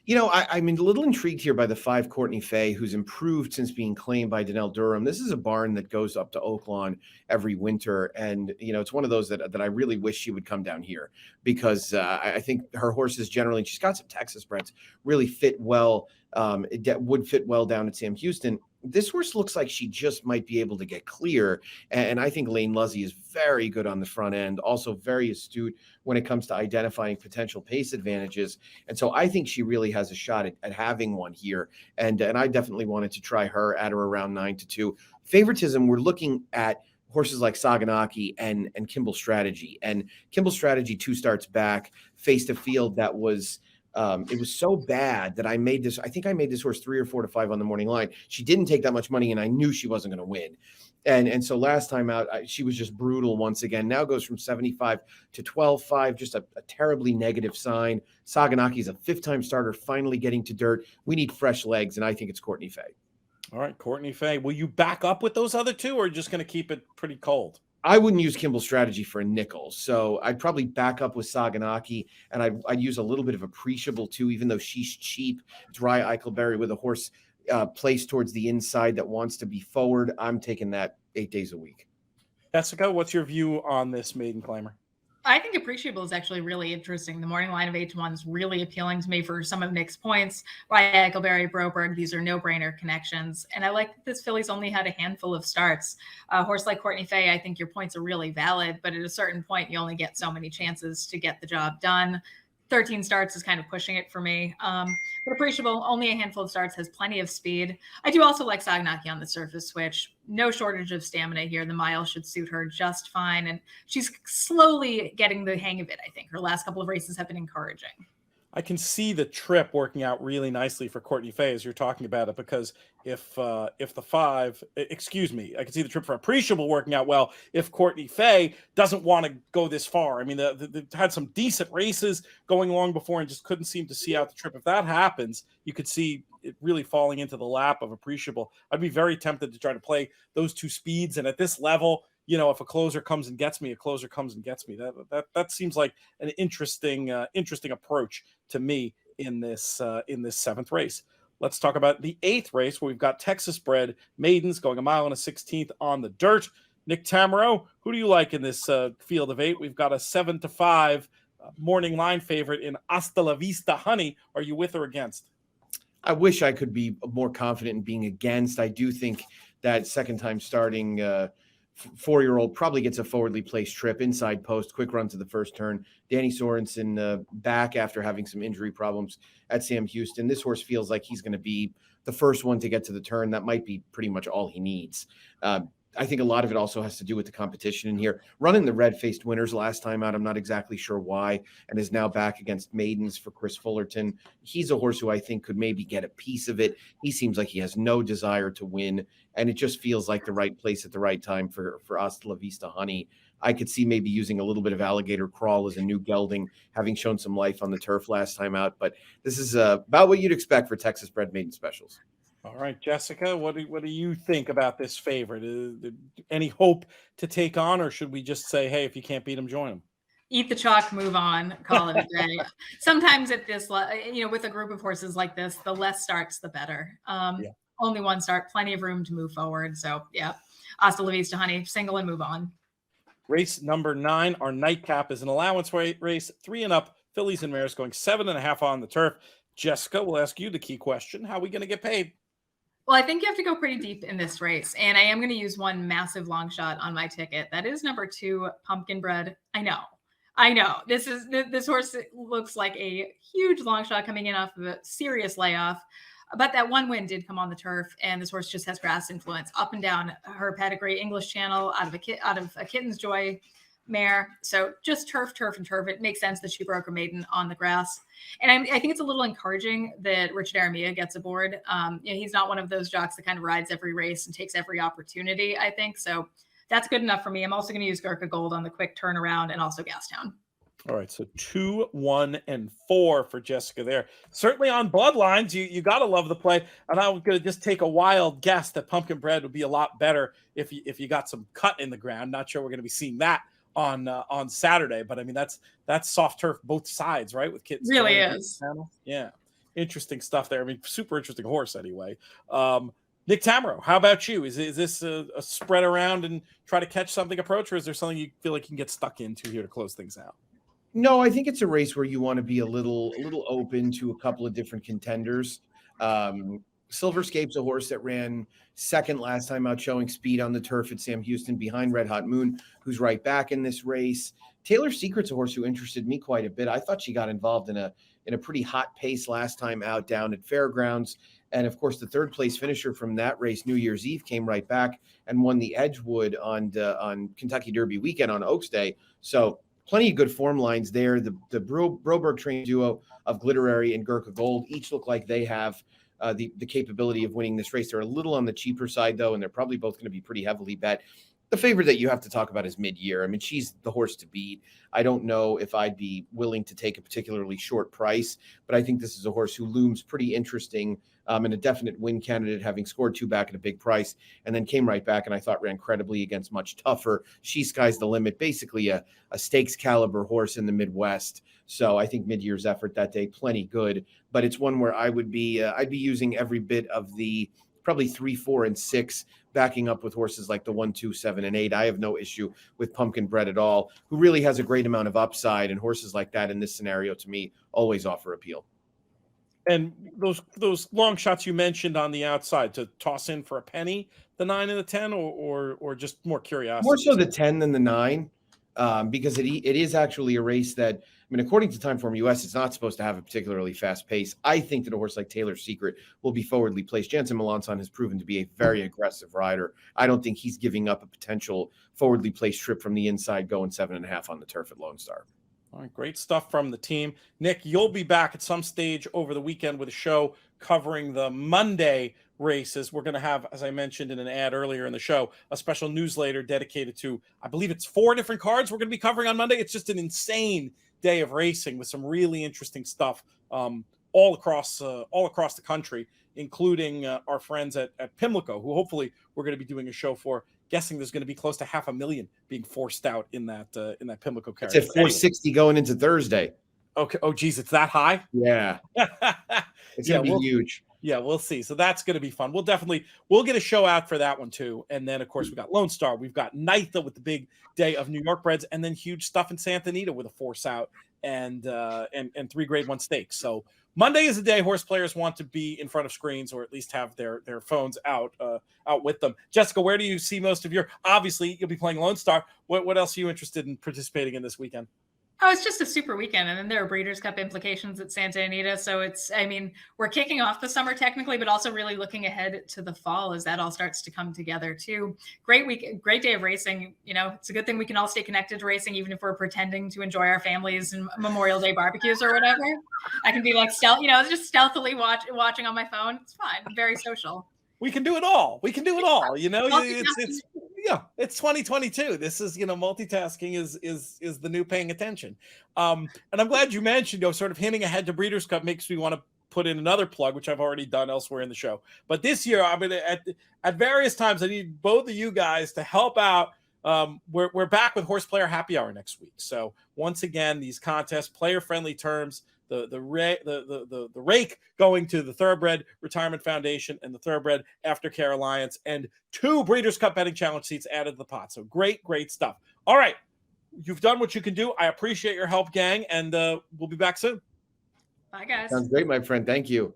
Speaker 3: You know, I'm a little intrigued here by the 5 Courtney Fay, who's improved since being claimed by Donnell Durham. This is a barn that goes up to Oaklawn every winter. And, you know, it's one of those that I really wish she would come down here because I think her horses generally, she's got some Texas breds, really fit well. It would fit well down at Sam Houston. This horse looks like she just might be able to get clear. And I think Lane Luzzy is very good on the front end, also very astute when it comes to identifying potential pace advantages. And so I think she really has a shot at having one here. And I definitely wanted to try her at or around 9-2. Favoritism, we're looking at horses like Saganaki and Kimball Strategy. And Kimball Strategy 2 starts back, faced a field that was it was so bad that I think I made this horse 3 or 4 to 5 on the morning line. She didn't take that much money and I knew she wasn't going to win. And so last time out, she was just brutal once again. Now goes from 75 to 12.5, just a terribly negative sign. Saganaki's a 5th-time starter, finally getting to dirt. We need fresh legs, and I think it's Courtney Fay.
Speaker 1: All right, Courtney Fay. Will you back up with those other 2 or are you just going to keep it pretty cold?
Speaker 3: I wouldn't use Kimball Strategy for a nickel. So I'd probably back up with Saganaki, and I'd use a little bit of Appreciable too, even though she's cheap. Dry Eichelberry with a horse placed towards the inside that wants to be forward. I'm taking that 8 days a week.
Speaker 1: Jessica, what's your view on this maiden claimer?
Speaker 5: I think Appreciable is actually really interesting. The morning line of 8-1 is really appealing to me for some of Nick's points. Ryan Eichelberry, Broberg, these are no-brainer connections. And I like that this filly's only had a handful of starts. A horse like Courtney Fay, I think your points are really valid, but at a certain point, you only get so many chances to get the job done. 13 starts is kind of pushing it for me. But Appreciable, only a handful of starts, has plenty of speed. I do also like Sagnaki on the surface switch. No shortage of stamina here. The mile should suit her just fine. And she's slowly getting the hang of it, I think. Her last couple of races have been encouraging.
Speaker 1: I can see the trip working out really nicely for Courtney Fay as you're talking about it, because if the 5, excuse me, I can see the trip for Appreciable working out well if Courtney Fay doesn't want to go this far. I mean, they had some decent races going along before and just couldn't seem to see out the trip. If that happens, you could see it really falling into the lap of Appreciable. I'd be very tempted to try to play those two speeds, and at this level, you know, if a closer comes and gets me, a closer comes and gets me. That seems like an interesting approach to me in this 7th race. Let's talk about the 8th race, where we've got Texas bred maidens going 1 mile and a 16th on the dirt. Nick Tammaro, who do you like in this field of 8? We've got a 7-5 morning line favorite in Hasta La Vista Honey. Are you with or against?
Speaker 3: I wish I could be more confident in being against. I do think that second time starting 4-year-old probably gets a forwardly placed trip, inside post, quick run to the first turn. Danny Sorensen back after having some injury problems at Sam Houston. This horse feels like he's going to be the first one to get to the turn. That might be pretty much all he needs. I think a lot of it also has to do with the competition in here. Running the red-faced winners last time out, I'm not exactly sure why, and is now back against maidens for Chris Fullerton. He's a horse who I think could maybe get a piece of it. He seems like he has no desire to win, and it just feels like the right place at the right time for Hasta La Vista Honey. I could see maybe using a little bit of Alligator Crawl as a new gelding, having shown some life on the turf last time out. But this is about what you'd expect for Texas bred maiden specials.
Speaker 1: All right, Jessica, what do you think about this favorite? Any hope to take on, or should we just say, hey, if you can't beat them, join them?
Speaker 5: Eat the chalk, move on, call it a day. Sometimes at this, with a group of horses like this, the less starts, the better. Only one start, plenty of room to move forward. So, yeah, Hasta La Vista Honey, single and move on.
Speaker 1: Race number 9, our nightcap, is an allowance race, 3 and up, fillies and mares going 7.5 on the turf. Jessica, we'll ask you the key question. How are we going to get paid?
Speaker 5: Well, I think you have to go pretty deep in this race, and I am going to use one massive long shot on my ticket. That is number 2, Pumpkin Bread. I know. This horse looks like a huge long shot coming in off of a serious layoff, but that one win did come on the turf, and this horse just has grass influence up and down her pedigree. English Channel out of a Kitten's Joy mare. So just turf. It makes sense that she broke her maiden on the grass. And I think it's a little encouraging that Richard Aramia gets aboard. He's not one of those jocks that kind of rides every race and takes every opportunity, I think. So that's good enough for me. I'm also going to use Gurkha Gold on the quick turnaround and also Gastown.
Speaker 1: All right, so 2, 1, and 4 for Jessica there. Certainly on Bloodlines, you got to love the play. And I was going to just take a wild guess that Pumpkin Bread would be a lot better if you got some cut in the ground. Not sure we're going to be seeing that on Saturday, but I mean that's soft turf both sides, right? With kids,
Speaker 5: really is.
Speaker 1: Yeah, interesting stuff there. I mean, super interesting horse anyway. Nick Tammaro, how about you? Is this a spread around and try to catch something approach, or is there something you feel like you can get stuck into here to close things out?
Speaker 3: No, I think it's a race where you want to be a little open to a couple of different contenders. Silverscape's a horse that ran second last time out, showing speed on the turf at Sam Houston behind Red Hot Moon, who's right back in this race. Taylor Secret's a horse who interested me quite a bit. I thought she got involved in a pretty hot pace last time out down at Fairgrounds. And of course, the third place finisher from that race, New Year's Eve, came right back and won the Edgewood on Kentucky Derby weekend on Oaks Day. So plenty of good form lines there. The Broberg trained duo of Glitterary and Gurkha Gold each look like they have the capability of winning this race. They're a little on the cheaper side, though, and they're probably both going to be pretty heavily bet. The favorite that you have to talk about is Mid-Year. I mean, she's the horse to beat. I don't know if I'd be willing to take a particularly short price, but I think this is a horse who looms pretty interesting and a definite win candidate, having scored 2 back at a big price and then came right back and I thought ran credibly against much tougher. She Sky's the Limit, basically a stakes caliber horse in the Midwest. So I think Mid-Year's effort that day, plenty good, but it's one where I'd be using every bit of the probably 3, 4, and 6, backing up with horses like the 1, 2, 7, and 8. I have no issue with Pumpkin Bread at all, who really has a great amount of upside, and horses like that in this scenario, to me, always offer appeal.
Speaker 1: And those long shots you mentioned on the outside, to toss in for a penny, the 9 and the 10, or just more curiosity?
Speaker 3: More so the 10 than the 9. because it is actually a race that, I mean, according to Timeform US, it's not supposed to have a particularly fast pace. I think that a horse like Taylor's Secret will be forwardly placed. Jansen Melanson has proven to be a very aggressive rider. I don't think he's giving up a potential forwardly placed trip from the inside going 7.5 on the turf at Lone Star.
Speaker 1: All right, great stuff from the team. Nick, you'll be back at some stage over the weekend with a show covering the Monday races. We're going to have, as I mentioned in an ad earlier in the show, a special newsletter dedicated to, I believe it's 4 different cards we're going to be covering on Monday. It's just an insane day of racing with some really interesting stuff all across the country, including our friends at Pimlico, who hopefully we're going to be doing a show for. Guessing there's going to be close to 500,000 being forced out in that Pimlico carriage.
Speaker 3: It's at 460 going into Thursday.
Speaker 1: Okay. Oh, geez, it's that high?
Speaker 3: Yeah. It's going to be huge.
Speaker 1: Yeah, we'll see. So that's going to be fun. We'll get a show out for that one too. And then, of course, we got Lone Star. We've got NYTHA with the big day of New York breds, and then huge stuff in Santa Anita with a force out and 3 Grade 1 stakes. So Monday is the day horse players want to be in front of screens, or at least have their phones out with them. Jessica, where do you see most of obviously you'll be playing Lone Star. What else are you interested in participating in this weekend?
Speaker 5: Oh, it's just a super weekend. And then there are Breeders' Cup implications at Santa Anita. So we're kicking off the summer technically, but also really looking ahead to the fall as that all starts to come together too. Great week, great day of racing. It's a good thing we can all stay connected to racing, even if we're pretending to enjoy our families and Memorial Day barbecues or whatever. I can be like just stealthily watching on my phone. It's fine. I'm very social.
Speaker 1: We can do it all. It's 2022. This is, multitasking is the new paying attention. And I'm glad you mentioned, sort of hinting ahead to Breeders' Cup makes me want to put in another plug, which I've already done elsewhere in the show. But this year, I'm going to, at various times, I need both of you guys to help out. We're back with Horse Player Happy Hour next week. So once again, these contests, player-friendly terms, the rake going to the Thoroughbred Retirement Foundation and the Thoroughbred Aftercare Alliance, and 2 Breeders' Cup betting challenge seats added to the pot. So great stuff. All right, you've done what you can do. I appreciate your help, gang, and we'll be back soon.
Speaker 5: Bye, guys.
Speaker 3: Sounds great, my friend. Thank you.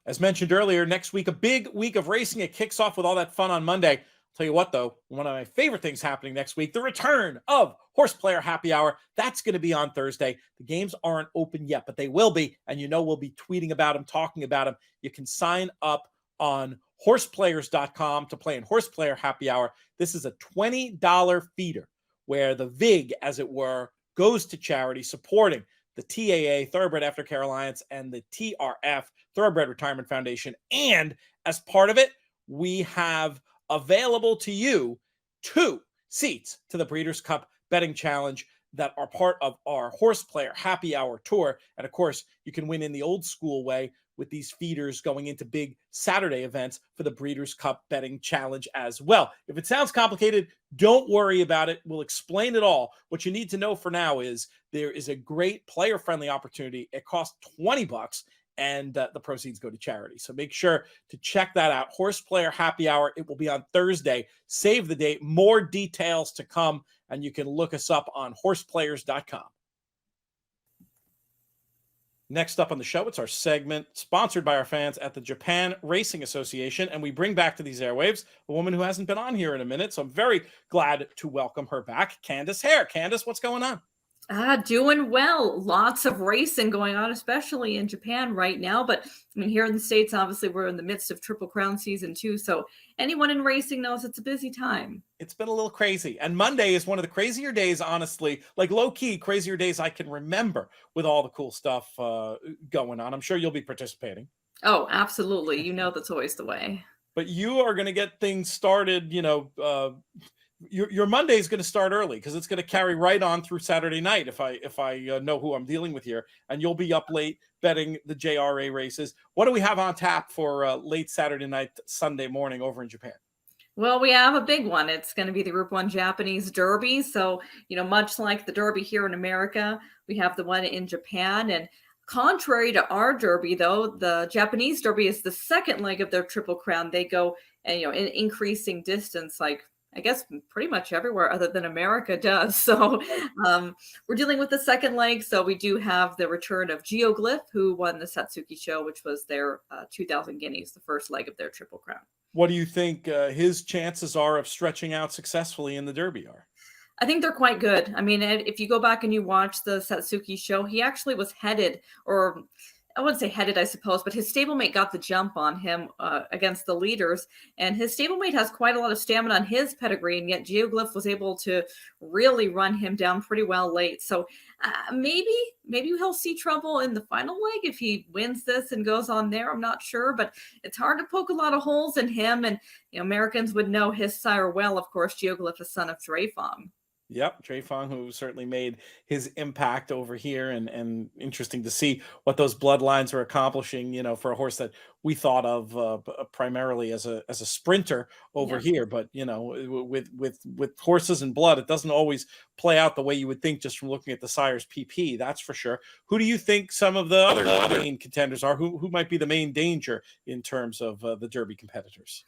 Speaker 3: As
Speaker 1: mentioned earlier, next week, a big week of racing. It kicks off with all that fun on Monday. Tell you what, though, one of my favorite things happening next week, the return of Horse Player Happy Hour. That's going to be on Thursday. The games aren't open yet, but they will be. And we'll be tweeting about them, talking about them. You can sign up on horseplayers.com to play in Horse Player Happy Hour. This is a $20 feeder where the VIG, as it were, goes to charity supporting the TAA, Thoroughbred Aftercare Alliance, and the TRF, Thoroughbred Retirement Foundation. And as part of it, we have available to you 2 seats to the Breeders' Cup betting challenge that are part of our Horse Player Happy Hour tour. And of course, you can win in the old school way with these feeders going into big Saturday events for the Breeders' Cup betting challenge as well. If it sounds complicated, don't worry about it. We'll explain it all. What you need to know for now is there is a great player-friendly opportunity. It costs $20. And the proceeds go to charity. So make sure to check that out. Horse Player Happy Hour. It will be on Thursday. Save the date. More details to come. And you can look us up on horseplayers.com. Next up on the show, it's our segment sponsored by our fans at the Japan Racing Association. And we bring back to these airwaves a woman who hasn't been on here in a minute. So I'm very glad to welcome her back, Candice Hare. Candice, what's going on?
Speaker 6: Doing well. Lots of racing going on, especially in Japan right now. But here in the States, obviously, we're in the midst of Triple Crown season 2. So anyone in racing knows it's a busy time.
Speaker 1: It's been a little crazy. And Monday is one of the crazier days, honestly, like low-key crazier days I can remember with all the cool stuff going on. I'm sure you'll be participating.
Speaker 6: Oh, absolutely. That's always the way.
Speaker 1: But you are going to get things started, your Monday is going to start early because it's going to carry right on through Saturday night if I know who I'm dealing with here, and you'll be up late betting the JRA races. What do we have on tap for late Saturday night, Sunday morning over in Japan?
Speaker 6: Well, we have a big one. It's going to be the Group 1 Japanese Derby. So, much like the Derby here in America, we have the one in Japan. And contrary to our Derby, though, the Japanese Derby is the second leg of their Triple Crown. They go, in increasing distance, like I guess pretty much everywhere other than America does. So we're dealing with the second leg. So we do have the return of Geoglyph, who won the Satsuki Show, which was their 2,000 guineas, the first leg of their Triple Crown.
Speaker 1: What do you think his chances are of stretching out successfully in the Derby are?
Speaker 6: I think they're quite good. I mean, if you go back and you watch the Satsuki show, he actually was headed, or I wouldn't say headed, I suppose, but his stablemate got the jump on him against the leaders. And his stablemate has quite a lot of stamina on his pedigree, and yet Geoglyph was able to really run him down pretty well late. So maybe he'll see trouble in the final leg if he wins this and goes on there. I'm not sure, but it's hard to poke a lot of holes in him. And Americans would know his sire well, of course, Geoglyph, the son of Dreyfong.
Speaker 1: Yep, Dreyfong, who certainly made his impact over here, and interesting to see what those bloodlines are accomplishing. For a horse that we thought of primarily as a sprinter over here, but with horses and blood, it doesn't always play out the way you would think just from looking at the sire's PP. That's for sure. Who do you think some of the other main contenders are? Who might be the main danger in terms of the Derby competitors?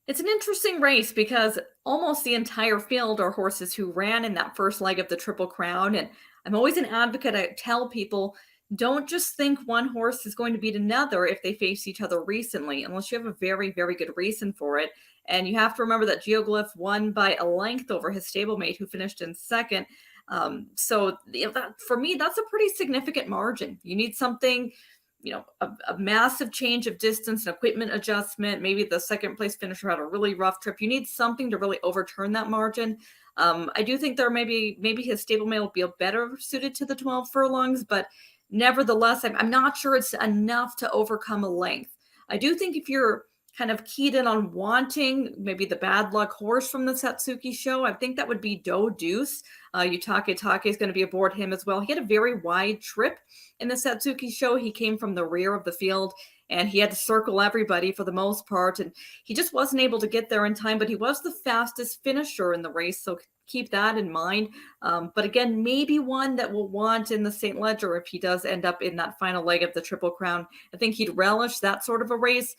Speaker 6: It's an interesting race because almost the entire field are horses who ran in that first leg of the Triple Crown. And I'm always an advocate. I tell people, don't just think one horse is going to beat another if they face each other recently, unless you have a very, very good reason for it. And you have to remember that Geoglyph won by a length over his stablemate, who finished in second. So for me, that's a pretty significant margin. You need something, a massive change of distance and equipment adjustment. Maybe the second place finisher had a really rough trip. You need something to really overturn that margin. I do think maybe his stablemate will be better suited to the 12 furlongs, but nevertheless, I'm not sure it's enough to overcome a length. I do think if you're kind of keyed in on wanting maybe the bad luck horse from the Satsuki show, I think that would be Do Deuce. Yutake Take is going to be aboard him as well. He had a very wide trip in the Satsuki show. He came from the rear of the field, and he had to circle everybody for the most part, and he just wasn't able to get there in time, but he was the fastest finisher in the race, so keep that in mind. But again, maybe one that we'll want in the St. Ledger if he does end up in that final leg of the Triple Crown. I think he'd relish that sort of a race.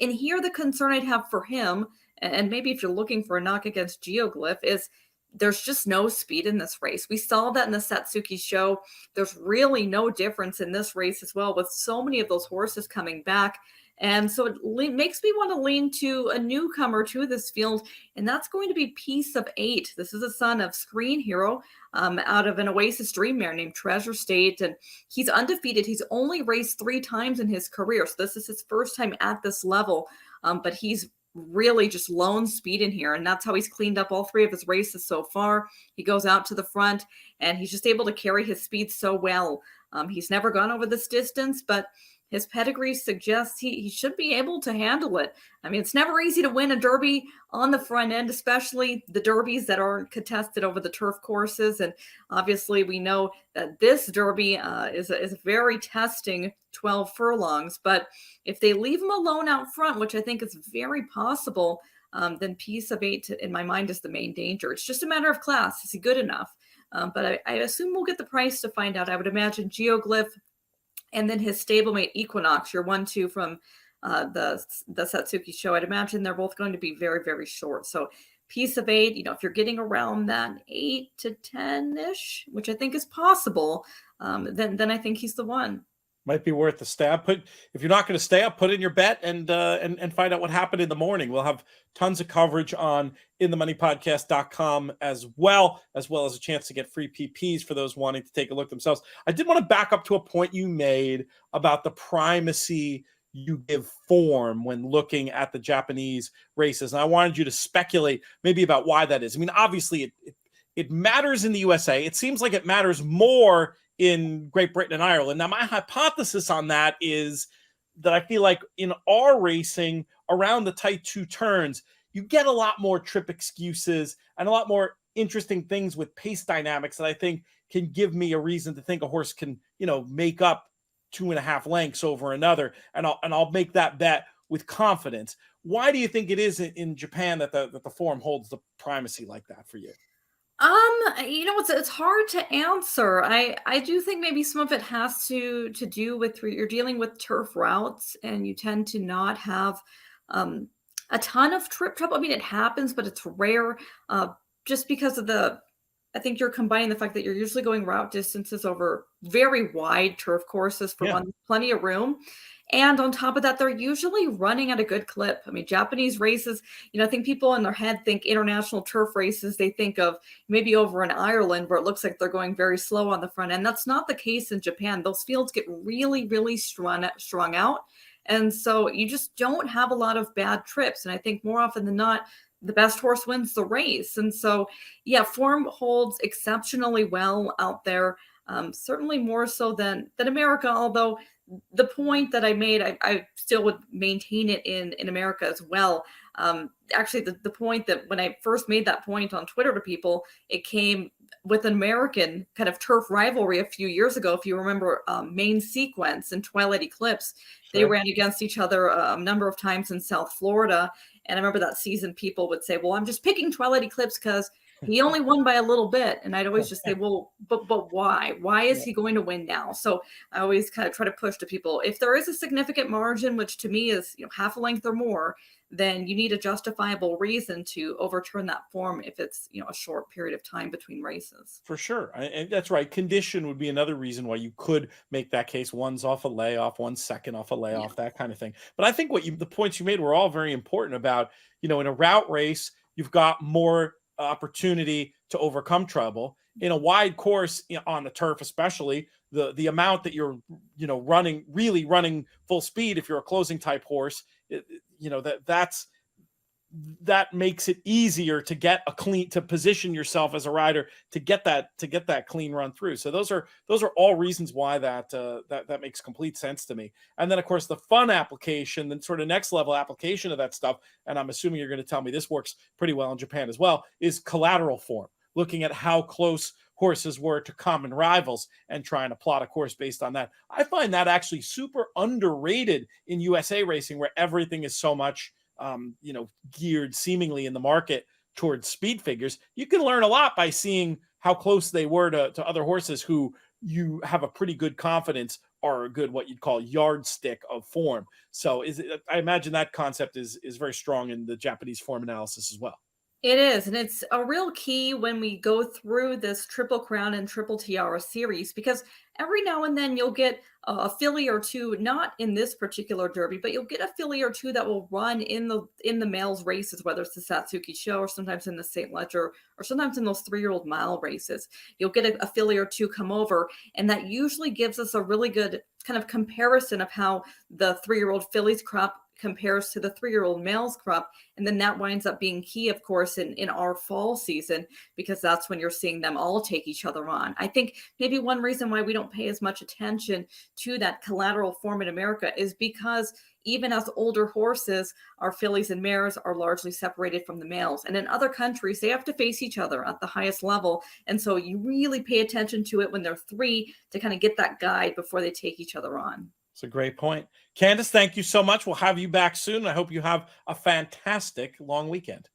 Speaker 6: And here the concern I'd have for him, and maybe if you're looking for a knock against Geoglyph, is there's just no speed in this race. We saw that in the Satsuki show. There's really no difference in this race as well, with so many of those horses coming back. And so it makes me want to lean to a newcomer to this field, and that's going to be Piece of 8. This is a son of Screen Hero out of an Oasis Dream mare named Treasure State, and he's undefeated. He's only raced 3 times in his career, so this is his first time at this level, but he's really just lone speed in here, and that's how he's cleaned up all 3 of his races so far. He goes out to the front, and he's just able to carry his speed so well. He's never gone over this distance, but his pedigree suggests he should be able to handle it. I mean, it's never easy to win a Derby on the front end, especially the Derbies that aren't contested over the turf courses. And obviously, we know that this Derby is a very testing 12 furlongs. But if they leave him alone out front, which I think is very possible, then Piece of 8, in my mind, is the main danger. It's just a matter of class. Is he good enough? But I assume we'll get the price to find out. I would imagine Geoglyph, and then his stablemate Equinox, your 1-2 from the Satsuki show. I'd imagine they're both going to be very, very short. So Piece of 8, if you're getting around that 8 to 10-ish, which I think is possible, then I think he's the one.
Speaker 1: Might be worth a stab. If you're not going to stay up, put in your bet and find out what happened in the morning. We'll have tons of coverage on inthemoneypodcast.com as well as a chance to get free PPs for those wanting to take a look themselves. I did want to back up to a point you made about the primacy you give form when looking at the Japanese races. And I wanted you to speculate maybe about why that is. I mean, obviously it matters in the USA. It seems like it matters more in Great Britain and Ireland. Now, my hypothesis on that is that I feel like in our racing around the tight 2 turns, you get a lot more trip excuses and a lot more interesting things with pace dynamics that I think can give me a reason to think a horse can, make up 2.5 lengths over another. And I'll make that bet with confidence. Why do you think it is in Japan that the form holds the primacy like that for you?
Speaker 6: It's hard to answer. I do think maybe some of it has to do with you're dealing with turf routes, and you tend to not have a ton of trip trouble. I mean, it happens, but it's rare, just because of the I think you're combining the fact that you're usually going route distances over very wide turf courses for one, plenty of room. And on top of that, they're usually running at a good clip. I mean, Japanese races, I think people in their head think international turf races. They think of maybe over in Ireland where it looks like they're going very slow on the front end. That's not the case in Japan. Those fields get really, really strung out. And so you just don't have a lot of bad trips. And I think more often than not, the best horse wins the race. And so, form holds exceptionally well out there, certainly more so than America, although the point that I made, I still would maintain it in America as well. Actually, the point that when I first made that point on Twitter to people, it came with an American kind of turf rivalry a few years ago. If you remember, Main Sequence and Twilight Eclipse, they ran against each other a number of times in South Florida. And I remember that season people would say, well, I'm just picking Twilight Eclipse because he only won by a little bit. And I'd always just say, well, but why? Why is he going to win now? So I always kind of try to push to people, if there is a significant margin, which to me is half a length or more, then you need a justifiable reason to overturn that form if it's a short period of time between races.
Speaker 1: For sure. And that's right. Condition would be another reason why you could make that case. One's off a layoff, 1 second off a layoff, that kind of thing. But I think the points you made were all very important about, in a route race, you've got more opportunity to overcome trouble. In a wide course, on the turf especially, the amount that you're running full speed, if you're a closing type horse, that makes it easier to get to position yourself as a rider to get that clean run through. So those are all reasons why that makes complete sense to me. And then of course the fun application, the sort of next level application of that stuff, and I'm assuming you're going to tell me this works pretty well in Japan as well, is collateral form, looking at how close horses were to common rivals and trying to plot a course based on that. I find that actually super underrated in USA racing, where everything is so much geared seemingly in the market towards speed figures. You can learn a lot by seeing how close they were to other horses who you have a pretty good confidence are a good, what you'd call, yardstick of form. So I imagine that concept is very strong in the Japanese form analysis as well.
Speaker 6: It is, and it's a real key when we go through this Triple Crown and Triple Tiara series, because every now and then you'll get a filly or two, not in this particular derby, but you'll get a filly or two that will run in the males races, whether it's the Satsuki Show or sometimes in the St. Ledger or sometimes in those 3-year-old mile races. You'll get a filly or two come over, and that usually gives us a really good kind of comparison of how the 3-year-old fillies crop compares to the 3-year-old males crop. And then that winds up being key, of course, in our fall season, because that's when you're seeing them all take each other on. I think maybe one reason why we don't pay as much attention to that collateral form in America is because even as older horses, our fillies and mares are largely separated from the males. And in other countries, they have to face each other at the highest level. And so you really pay attention to it when they're 3 to kind of get that guide before they take each other on.
Speaker 1: It's a great point. Candice, thank you so much. We'll have you back soon. I hope you have a fantastic long weekend.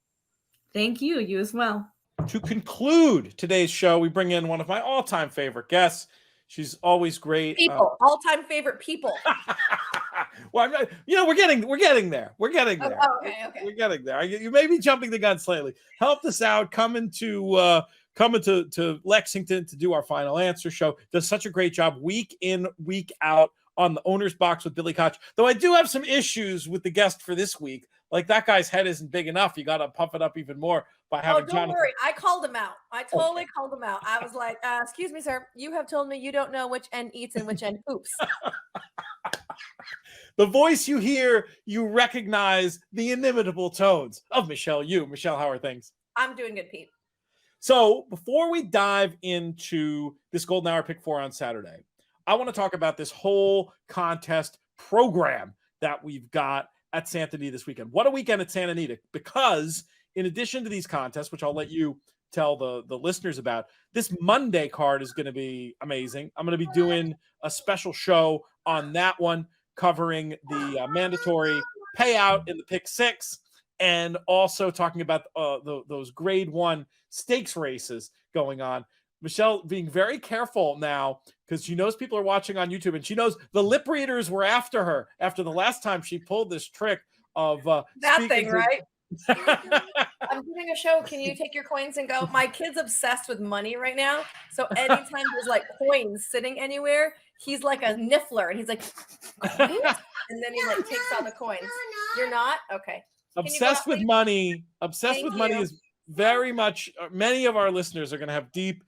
Speaker 6: Thank you. You as well.
Speaker 1: To conclude today's show, we bring in one of my all-time favorite guests. She's always great.
Speaker 7: All-time favorite people.
Speaker 1: Well, we're getting there. We're getting there.
Speaker 7: Oh, okay.
Speaker 1: We're getting there. You may be jumping the gun slightly. Helped us out coming to Lexington to do our final answer show. Does such a great job week in, week out on the owner's box with Billy Koch. Though I do have some issues with the guest for this week. Like, that guy's head isn't big enough. You got to puff it up even more by having
Speaker 7: Jonathan. Worry. I called him out. I totally called him out. I was like, excuse me, sir. You have told me you don't know which end eats and which end poops.
Speaker 1: The voice you hear, you recognize the inimitable tones of Michelle Yu. Michelle, how are things?
Speaker 7: I'm doing good, Pete.
Speaker 1: So before we dive into this Golden Hour Pick 4 on Saturday, I want to talk about this whole contest program that we've got at Santa Anita this weekend. What a weekend at Santa Anita, because in addition to these contests, which I'll let you tell the listeners about, this Monday card is going to be amazing. I'm going to be doing a special show on that one, covering the mandatory payout in the Pick 6, and also talking about those Grade 1 stakes races going on. Michelle being very careful now because she knows people are watching on YouTube, and she knows the lip readers were after her after the last time she pulled this trick of
Speaker 7: that thing, right? I'm doing a show. Can you take your coins and go? My kid's obsessed with money right now. So anytime there's like coins sitting anywhere, he's like a niffler and he's like, coins? And then he like takes out the coins. You're not? Okay.
Speaker 1: Obsessed with money. Obsessed with money is very much, many of our listeners are going to have deep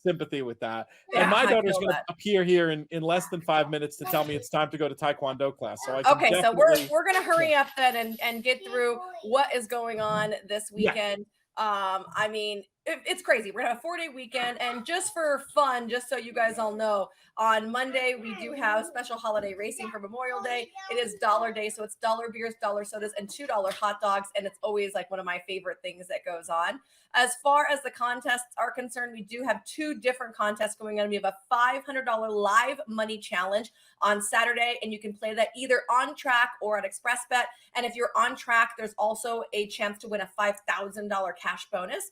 Speaker 1: sympathy with that.
Speaker 7: Yeah,
Speaker 1: and my daughter's going to appear here in less than 5 minutes to tell me it's time to go to Taekwondo class. So I can
Speaker 7: so we're going to hurry up then and get through what is going on this weekend. I mean, it's crazy. We're gonna have a 4-day weekend, and just for fun, just so you guys all know, on Monday we do have special holiday racing for Memorial Day. It is dollar day, so it's dollar beers, dollar sodas, and $2 hot dogs, and it's always like one of my favorite things that goes on. As far as the contests are concerned, we do have 2 different contests going on. We have a $500 live money challenge on Saturday, and you can play that either on track or at ExpressBet. And if you're on track, there's also a chance to win a $5,000 cash bonus.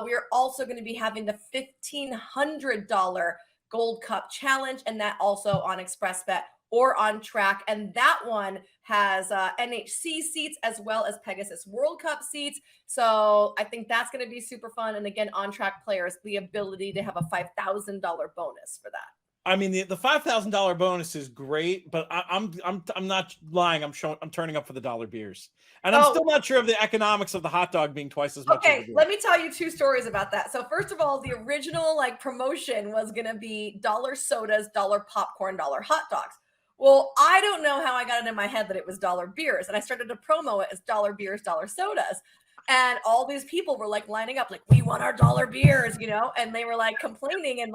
Speaker 7: We are also going to be having the $1,500 Gold Cup challenge, and that also on ExpressBet or on track. And that one has NHC seats as well as Pegasus World Cup seats. So I think that's going to be super fun. And again, on track players, the ability to have a $5,000 bonus for that.
Speaker 1: I mean, the $5,000 bonus is great, but I'm not lying. I'm turning up for the dollar beers, and I'm still not sure of the economics of the hot dog being twice as much.
Speaker 7: Okay, let me tell you 2 stories about that. So first of all, the original promotion was gonna be dollar sodas, dollar popcorn, dollar hot dogs. Well, I don't know how I got it in my head that it was dollar beers, and I started to promo it as dollar beers, dollar sodas. And all these people were lining up, we want our dollar beers, and they were complaining and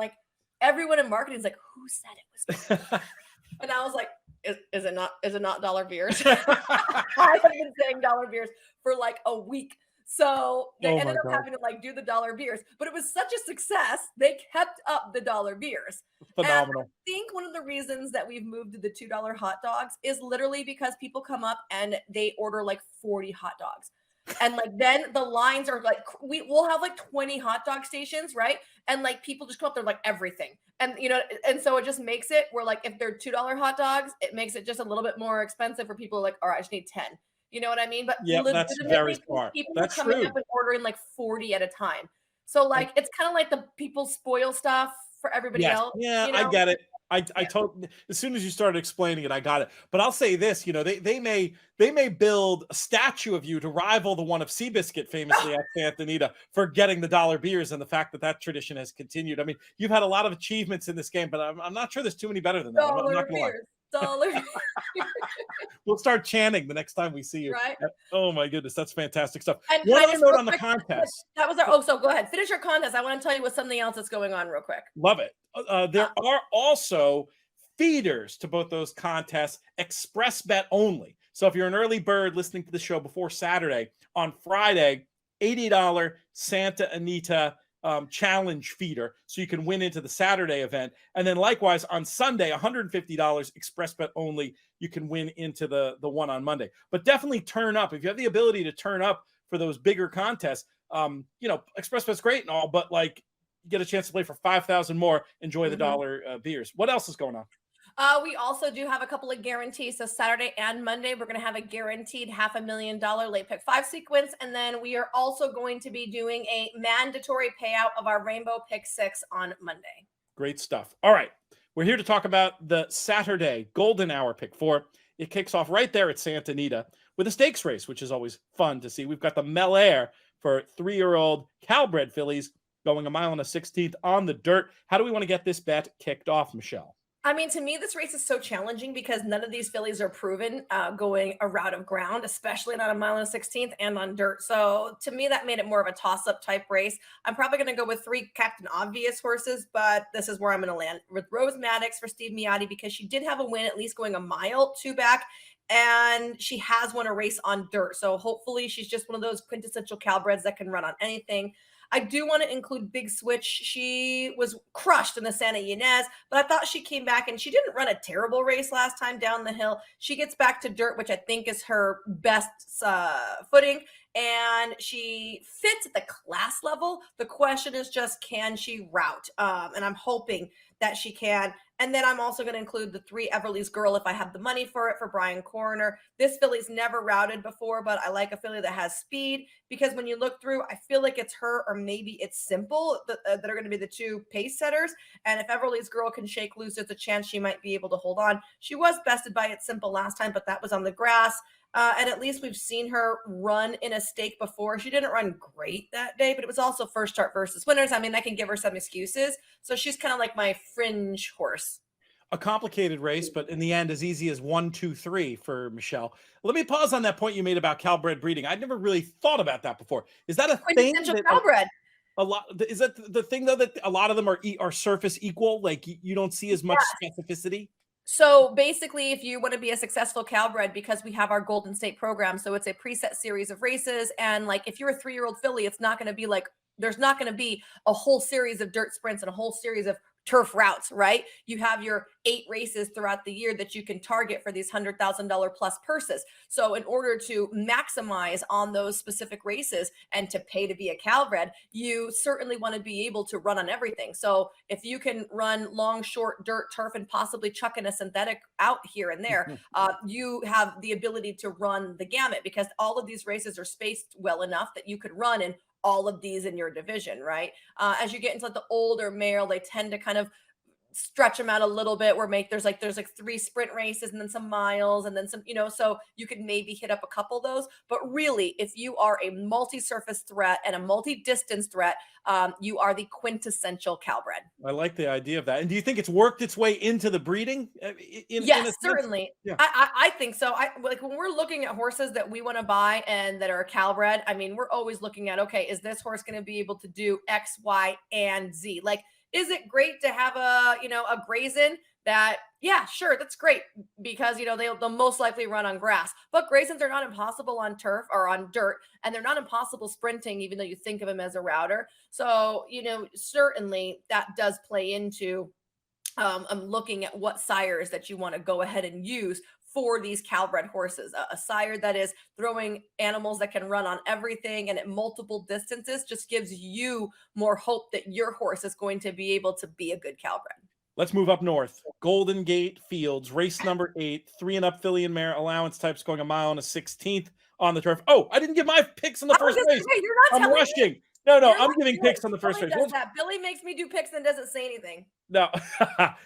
Speaker 7: everyone in marketing is who said it was? And I was like, is it not dollar beers? I have been saying dollar beers for a week. So they ended up having to do the dollar beers, but it was such a success. They kept up the dollar beers.
Speaker 1: Phenomenal.
Speaker 7: And I think one of the reasons that we've moved to the $2 hot dogs is literally because people come up and they order 40 hot dogs. And then the lines are we'll have 20 hot dog stations, right? And people just come up there everything. And and so it just makes it where if they're $2 hot dogs, it makes it just a little bit more expensive for people all right, I just need 10. You know what I mean? But
Speaker 1: yeah, that's very smart.
Speaker 7: People
Speaker 1: That's
Speaker 7: are coming
Speaker 1: true.
Speaker 7: up and ordering 40 at a time. So it's kind of the people spoil stuff for everybody else.
Speaker 1: Yeah, I get it. I told as soon as you started explaining it, I got it. But I'll say this, they may build a statue of you to rival the one of Seabiscuit famously at Santa Anita for getting the dollar beers, and the fact that tradition has continued. I mean, you've had a lot of achievements in this game, but I'm not sure there's too many better than that.
Speaker 7: Dollar beers. Dollar.
Speaker 1: We'll start chanting the next time we see you.
Speaker 7: Right?
Speaker 1: Oh my goodness, that's fantastic stuff.
Speaker 7: And
Speaker 1: one other note on the contest.
Speaker 7: That was our. So go ahead, finish your contest. I want to tell you what something else that's going on real quick.
Speaker 1: Love it. There are also feeders to both those contests, ExpressBet only. So if you're an early bird listening to the show before Saturday, on Friday, $80 Santa Anita challenge feeder, so you can win into the Saturday event. And then likewise on Sunday, $150 ExpressBet only, you can win into the one on Monday. But definitely turn up. If you have the ability to turn up for those bigger contests, ExpressBet's great and all, but you get a chance to play for 5,000 more, enjoy the dollar beers. What else is going on?
Speaker 7: We also do have a couple of guarantees. So Saturday and Monday, we're going to have a guaranteed $500,000 late pick 5 sequence. And then we are also going to be doing a mandatory payout of our Rainbow Pick 6 on Monday.
Speaker 1: Great stuff. All right. We're here to talk about the Saturday Golden Hour Pick 4. It kicks off right there at Santa Anita with a stakes race, which is always fun to see. We've got the Mel Air for 3-year-old Calbred fillies going 1 1/16 on the dirt. How do we want to get this bet kicked off, Michelle?
Speaker 7: I mean, to me, this race is so challenging because none of these fillies are proven going a route of ground, especially not 1 1/16 and on dirt. So to me, that made it more of a toss-up type race. I'm probably going to go with 3 Captain Obvious horses, but this is where I'm going to land with Rose Maddox for Steve Miotti because she did have a win, at least going a mile 2 back, and she has won a race on dirt. So hopefully she's just one of those quintessential Calbreds that can run on anything. I do want to include Big Switch. She was crushed in the Santa Ynez, but I thought she came back and she didn't run a terrible race last time down the hill. She gets back to dirt, which I think is her best footing, and she fits at the class level. The question is just, can she route? And I'm hoping that she can. And then I'm also going to include the 3 Everly's Girl if I have the money for it, for Brian Coroner. This filly's never routed before, but I like a filly that has speed, because when you look through, I feel like it's her or maybe it's Simple that are going to be the 2 pace setters. And if Everly's Girl can shake loose, there's a chance she might be able to hold on. She was bested by It's Simple last time, but that was on the grass. And at least we've seen her run in a stake before. She didn't run great that day, but it was also first start versus winners. I mean, I can give her some excuses. So she's kind of like my fringe horse.
Speaker 1: A complicated race, but in the end, as easy as 1, 2, 3 for Michelle. Let me pause on that point you made about Calbred breeding. I'd never really thought about that before. Is that a thing?
Speaker 7: Quintessential Calbred.
Speaker 1: A lot, is that the thing though, that a lot of them are surface equal? Like you don't see as much specificity?
Speaker 7: So basically, if you want to be a successful Calbred, because we have our Golden State program, so it's a preset series of races. And like, if you're a 3-year-old filly, it's not going to be like, there's not going to be a whole series of dirt sprints and a whole series of turf routes, right? You have your 8 races throughout the year that you can target for these $100,000 plus purses. So in order to maximize on those specific races and to pay to be a Calbred, you certainly want to be able to run on everything. So if you can run long, short, dirt, turf, and possibly chuck in a synthetic out here and there, you have the ability to run the gamut, because all of these races are spaced well enough that you could run in all of these in your division, right? As you get into like the older male, they tend to kind of stretch them out a little bit, where there's like 3 sprint races and then some miles and then some, so you could maybe hit up a couple of those. But really, if you are a multi-surface threat and a multi-distance threat, you are the quintessential Calbred.
Speaker 1: I like the idea of that. And do you think it's worked its way into the breeding?
Speaker 7: Yes, certainly.
Speaker 1: Yeah.
Speaker 7: I think so. Like when we're looking at horses that we want to buy and that are Calbred, I mean, we're always looking at, okay, is this horse going to be able to do X, Y, and Z? Like, is it great to have a Grayson that, yeah, sure, that's great, because, they'll most likely run on grass. But Graysons are not impossible on turf or on dirt, and they're not impossible sprinting, even though you think of them as a router. So, certainly that does play into I'm looking at what sires that you want to go ahead and use for these Calbred horses. A sire that is throwing animals that can run on everything and at multiple distances just gives you more hope that your horse is going to be able to be a good Calbred.
Speaker 1: Let's move up north. Golden Gate Fields, race number 8, 3 and up filly and mare allowance types, going a mile and a 16th on the turf. Oh, I didn't give my picks on the first race.
Speaker 7: You're not
Speaker 1: I'm rushing.
Speaker 7: Me.
Speaker 1: No, I'm giving picks on the first
Speaker 7: Billy
Speaker 1: race.
Speaker 7: Does that. Billy makes me do picks and doesn't say anything.
Speaker 1: No,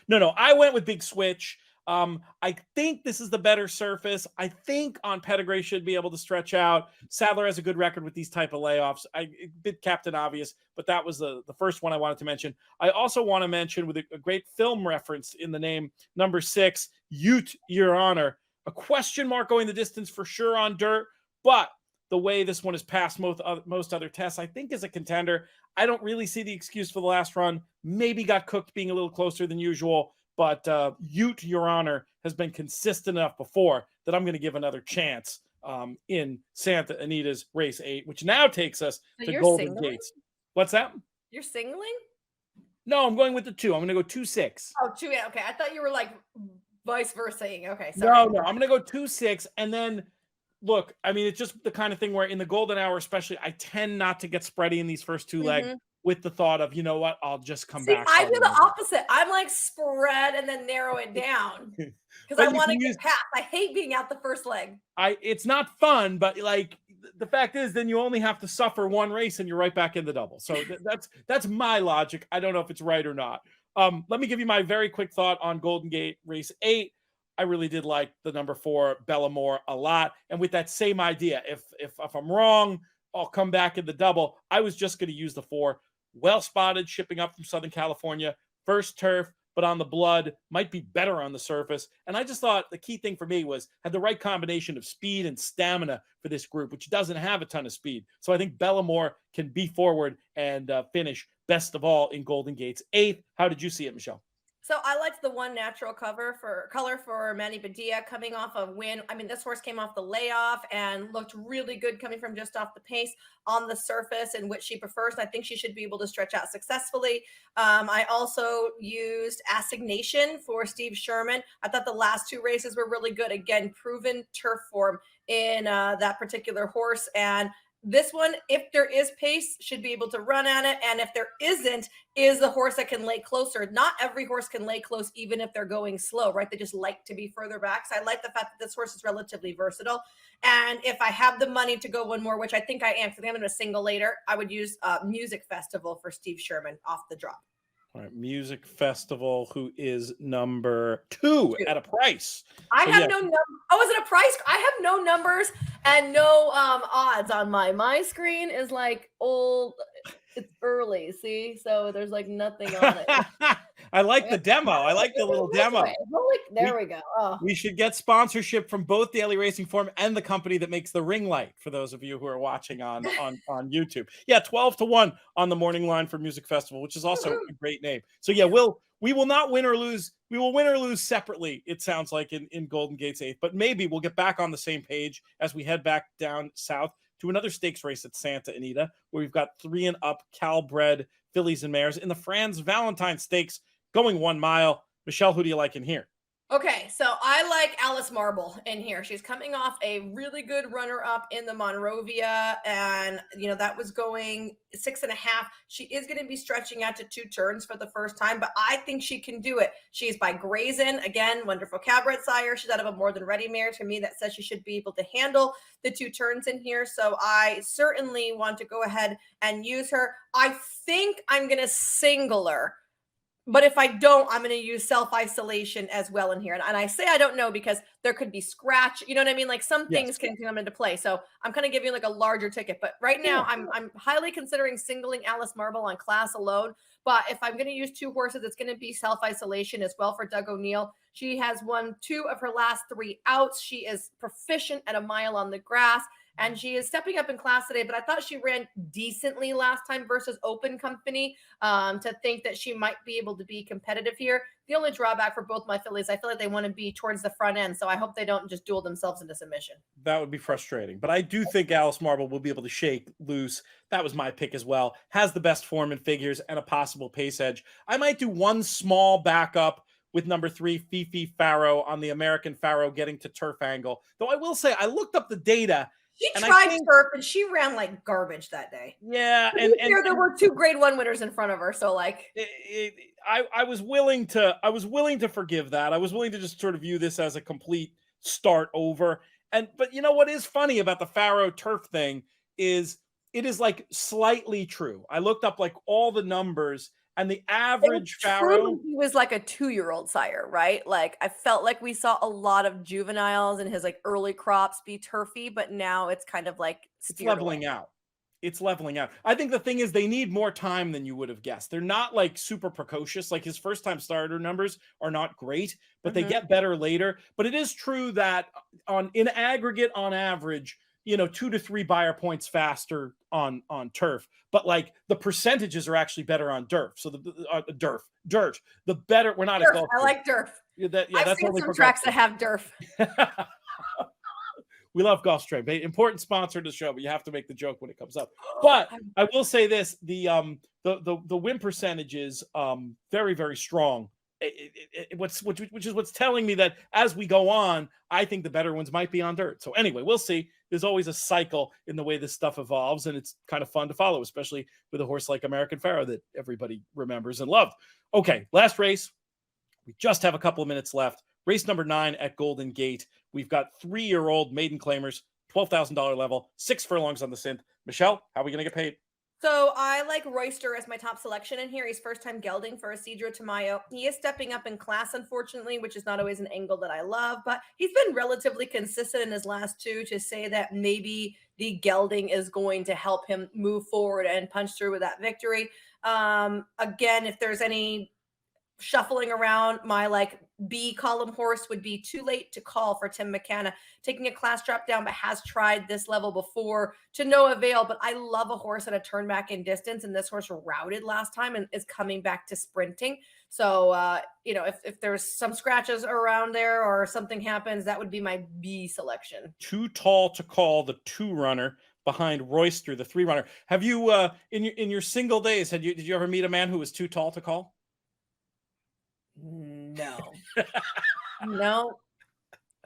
Speaker 1: no. I went with Big Switch. I think this is the better surface. I think on pedigree should be able to stretch out. Sadler has a good record with these type of layoffs. A bit Captain Obvious, but that was the first one I wanted to mention. I also want to mention, with a great film reference in the name, number 6, Ute, Your Honor. A question mark going the distance for sure on dirt, but the way this one has passed most other tests, I think is a contender. I don't really see the excuse for the last run. Maybe got cooked being a little closer than usual, but Ute, Your Honor, has been consistent enough before that I'm going to give another chance in Santa Anita's race 8, which now takes us to Golden Gates. What's that?
Speaker 7: You're singling?
Speaker 1: No, I'm going with the 2. I'm going to go 2-6.
Speaker 7: Oh, 2. Yeah, okay. I thought you were like vice versa. Okay, sorry.
Speaker 1: No, I'm going to go 2-6, and then look, I mean, it's just the kind of thing where in the golden hour, especially, I tend not to get spready in these first 2 legs, with the thought of, you know what, I'll just come back.
Speaker 7: I do the opposite. I'm like spread and then narrow it down because I want to get past. I hate being out the first leg.
Speaker 1: It's not fun, but like the fact is, then you only have to suffer 1 race and you're right back in the double. So that's my logic. I don't know if it's right or not. Let me give you my very quick thought on Golden Gate race 8. I really did like the number 4 Bellamore a lot. And with that same idea, if I'm wrong, I'll come back in the double. I was just going to use the 4. Well spotted, shipping up from Southern California. First turf, but on the blood, might be better on the surface. And I just thought the key thing for me was had the right combination of speed and stamina for this group, which doesn't have a ton of speed. So I think Bellamore can be forward and finish best of all in Golden Gate's 8th. How did you see it, Michelle?
Speaker 7: So I liked the 1 natural color for Manny Padilla coming off a win. I mean, this horse came off the layoff and looked really good coming from just off the pace on the surface, in which she prefers. And I think she should be able to stretch out successfully. I also used Assignation for Steve Sherman. I thought the last 2 races were really good. Again, proven turf form in that particular horse. And this one, if there is pace, should be able to run at it. And if there isn't, is the horse that can lay closer. Not every horse can lay close, even if they're going slow, right? They just like to be further back. So I like the fact that this horse is relatively versatile. And if I have the money to go one more, which I think I am, because I'm going to single later, I would use Music Festival for Steve Sherman off the drop.
Speaker 1: All right, Music Festival, who is number 2 at a price.
Speaker 7: I have no numbers. Oh, is it a price? I have no numbers and no odds on my screen is like old. It's early, see? So there's like nothing on it.
Speaker 1: I like the demo. I like the little demo.
Speaker 7: There we go. Oh.
Speaker 1: We should get sponsorship from both Daily Racing Form and the company that makes the ring light, for those of you who are watching on YouTube. Yeah, 12-1 on the morning line for Music Festival, which is also a great name. So yeah, we will not win or lose. We will win or lose separately, it sounds like, in Golden Gate's 8th. But maybe we'll get back on the same page as we head back down south to another stakes race at Santa Anita, where we've got 3 and up Cal-bred fillies and mares in the Franz Valentine Stakes going 1 mile. Michelle, who do you like in here?
Speaker 7: Okay, so I like Alice Marble in here. She's coming off a really good runner-up in the Monrovia, and that was going 6.5. She is going to be stretching out to 2 turns for the first time, but I think she can do it. She's by Grazen, again, wonderful Cabret sire. She's out of a More Than Ready mare. To me, that says she should be able to handle the 2 turns in here. So I certainly want to go ahead and use her. I think I'm going to single her. But if I don't, I'm going to use self-isolation as well in here. And I say I don't know because there could be scratch. You know what I mean? Like some things can come into play. So I'm kind of giving you like a larger ticket. But right now, I'm highly considering singling Alice Marble on class alone. But if I'm going to use 2 horses, it's going to be self-isolation as well for Doug O'Neill. She has won 2 of her last 3 outs. She is proficient at a mile on the grass. And she is stepping up in class today, but I thought she ran decently last time versus Open Company to think that she might be able to be competitive here. The only drawback for both my fillies, I feel like they want to be towards the front end, so I hope they don't just duel themselves into submission.
Speaker 1: That would be frustrating, but I do think Alice Marble will be able to shake loose. That was my pick as well. Has the best form and figures and a possible pace edge. I might do one small backup with number 3, Fifi Farrow on the American Farrow getting to turf angle. Though I will say, I looked up the data.
Speaker 7: She tried turf and she ran like garbage that day.
Speaker 1: Yeah,
Speaker 7: and there were 2 Grade 1 winners in front of her, so like
Speaker 1: I was willing to forgive that. I was willing to just sort of view this as a complete start over. But you know what is funny about the Farrow turf thing is it is like slightly true. I looked up like all the numbers. And the average Farrow,
Speaker 7: he was like a 2-year-old sire, right? Like I felt like we saw a lot of juveniles in his like early crops be turfy, but now it's kind of like
Speaker 1: it's leveling out. It's leveling out. I think the thing is they need more time than you would have guessed. They're not like super precocious. Like his first time starter numbers are not great, but they get better later. But it is true that in aggregate, on average, 2 to 3 buyer points faster on turf, but like the percentages are actually better on dirt. So dirt, the better. We're not
Speaker 7: dirt.
Speaker 1: A golf.
Speaker 7: I like dirt.
Speaker 1: I've
Speaker 7: that's seen some tracks that have dirt.
Speaker 1: We love Gulfstream, important sponsor to the show, but you have to make the joke when it comes up. But I will say this: the win percentage is very, very strong. Which is what's telling me that as we go on, I think the better ones might be on dirt. So anyway, we'll see. There's always a cycle in the way this stuff evolves, and it's kind of fun to follow, especially with a horse like American Farrow that everybody remembers and loved. Okay, last race. We just have a couple of minutes left. Race number 9 at Golden Gate. We've got 3-year-old maiden claimers, $12,000 level, 6 furlongs on the synth. Michelle, how are we going to get paid?
Speaker 7: So I like Royster as my top selection in here. He's first-time gelding for Isidro Tamayo. He is stepping up in class, unfortunately, which is not always an angle that I love, but he's been relatively consistent in his last 2 to say that maybe the gelding is going to help him move forward and punch through with that victory. Again, if there's any shuffling around, my like B column horse would be Too Late to Call for Tim McKenna, taking a class drop down, but has tried this level before to no avail. But I love a horse at a turn back in distance, and this horse routed last time and is coming back to sprinting. So, if there's some scratches around there or something happens, that would be my B selection.
Speaker 1: Too Tall to Call, the 2 runner behind Royster, the 3 runner. Have you, in your single days, did you ever meet a man who was too tall to call?
Speaker 7: No.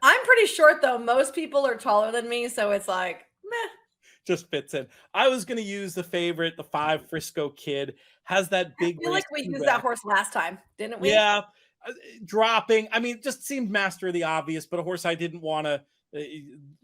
Speaker 7: I'm pretty short though. Most people are taller than me, so it's like, meh.
Speaker 1: just fits in. I was going to use the favorite, the 5 Frisco Kid, has that
Speaker 7: I
Speaker 1: big
Speaker 7: feel like we used that horse last time, didn't we?
Speaker 1: Yeah, dropping. I mean, just seemed master of the obvious, but a horse I didn't want to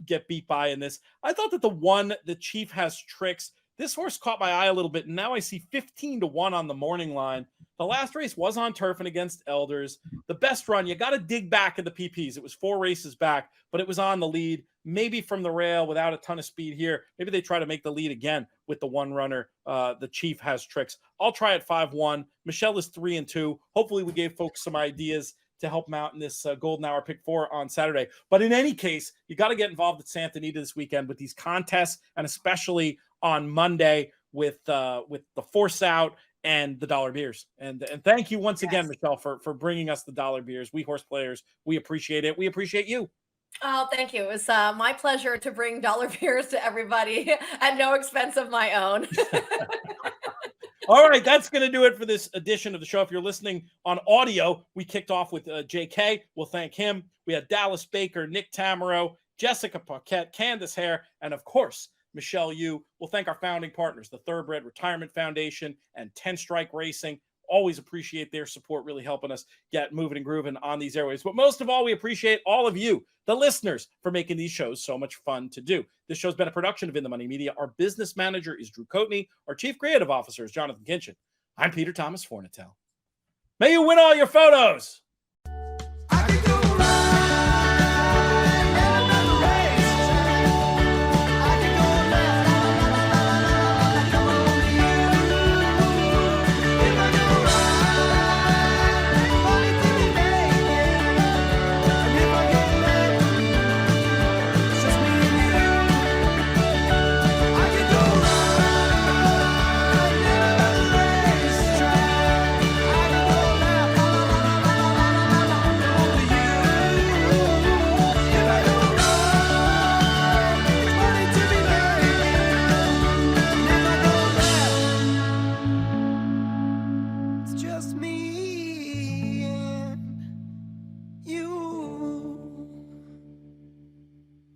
Speaker 1: get beat by in this. I thought that the Chief Has Tricks. This horse caught my eye a little bit, and now I see 15-1 on the morning line. The last race was on turf and against Elders. The best run, you got to dig back in the PPs. It was 4 races back, but it was on the lead, maybe from the rail without a ton of speed here. Maybe they try to make the lead again with the one runner. The Chief Has Tricks. I'll try at 5-1. Michelle is 3-2. Hopefully we gave folks some ideas to help them out in this Golden Hour Pick 4 on Saturday. But in any case, you got to get involved at Santa Anita this weekend with these contests, and especially on Monday with the Force Out and the dollar beers. And thank you once again, Michelle, for bringing us the dollar beers. We horse players, we appreciate it. We appreciate you.
Speaker 7: Oh, thank you. It was my pleasure to bring dollar beers to everybody at no expense of my own.
Speaker 1: All right, that's going to do it for this edition of the show. If you're listening on audio, we kicked off with JK. We'll thank him. We had Dallas Baker, Nick Tammaro, Jessica Paquette, Candice Hare, and of course, Michelle Yu. We'll thank our founding partners, the Thoroughbred Retirement Foundation and 10 Strike Racing. Always appreciate their support, really helping us get moving and grooving on these airwaves. But most of all, we appreciate all of you, the listeners, for making these shows so much fun to do. This show's been a production of In the Money Media. Our business manager is Drew Coatney. Our chief creative officer is Jonathan Kinchin. I'm Peter Thomas Fornatel. May you win all your photos.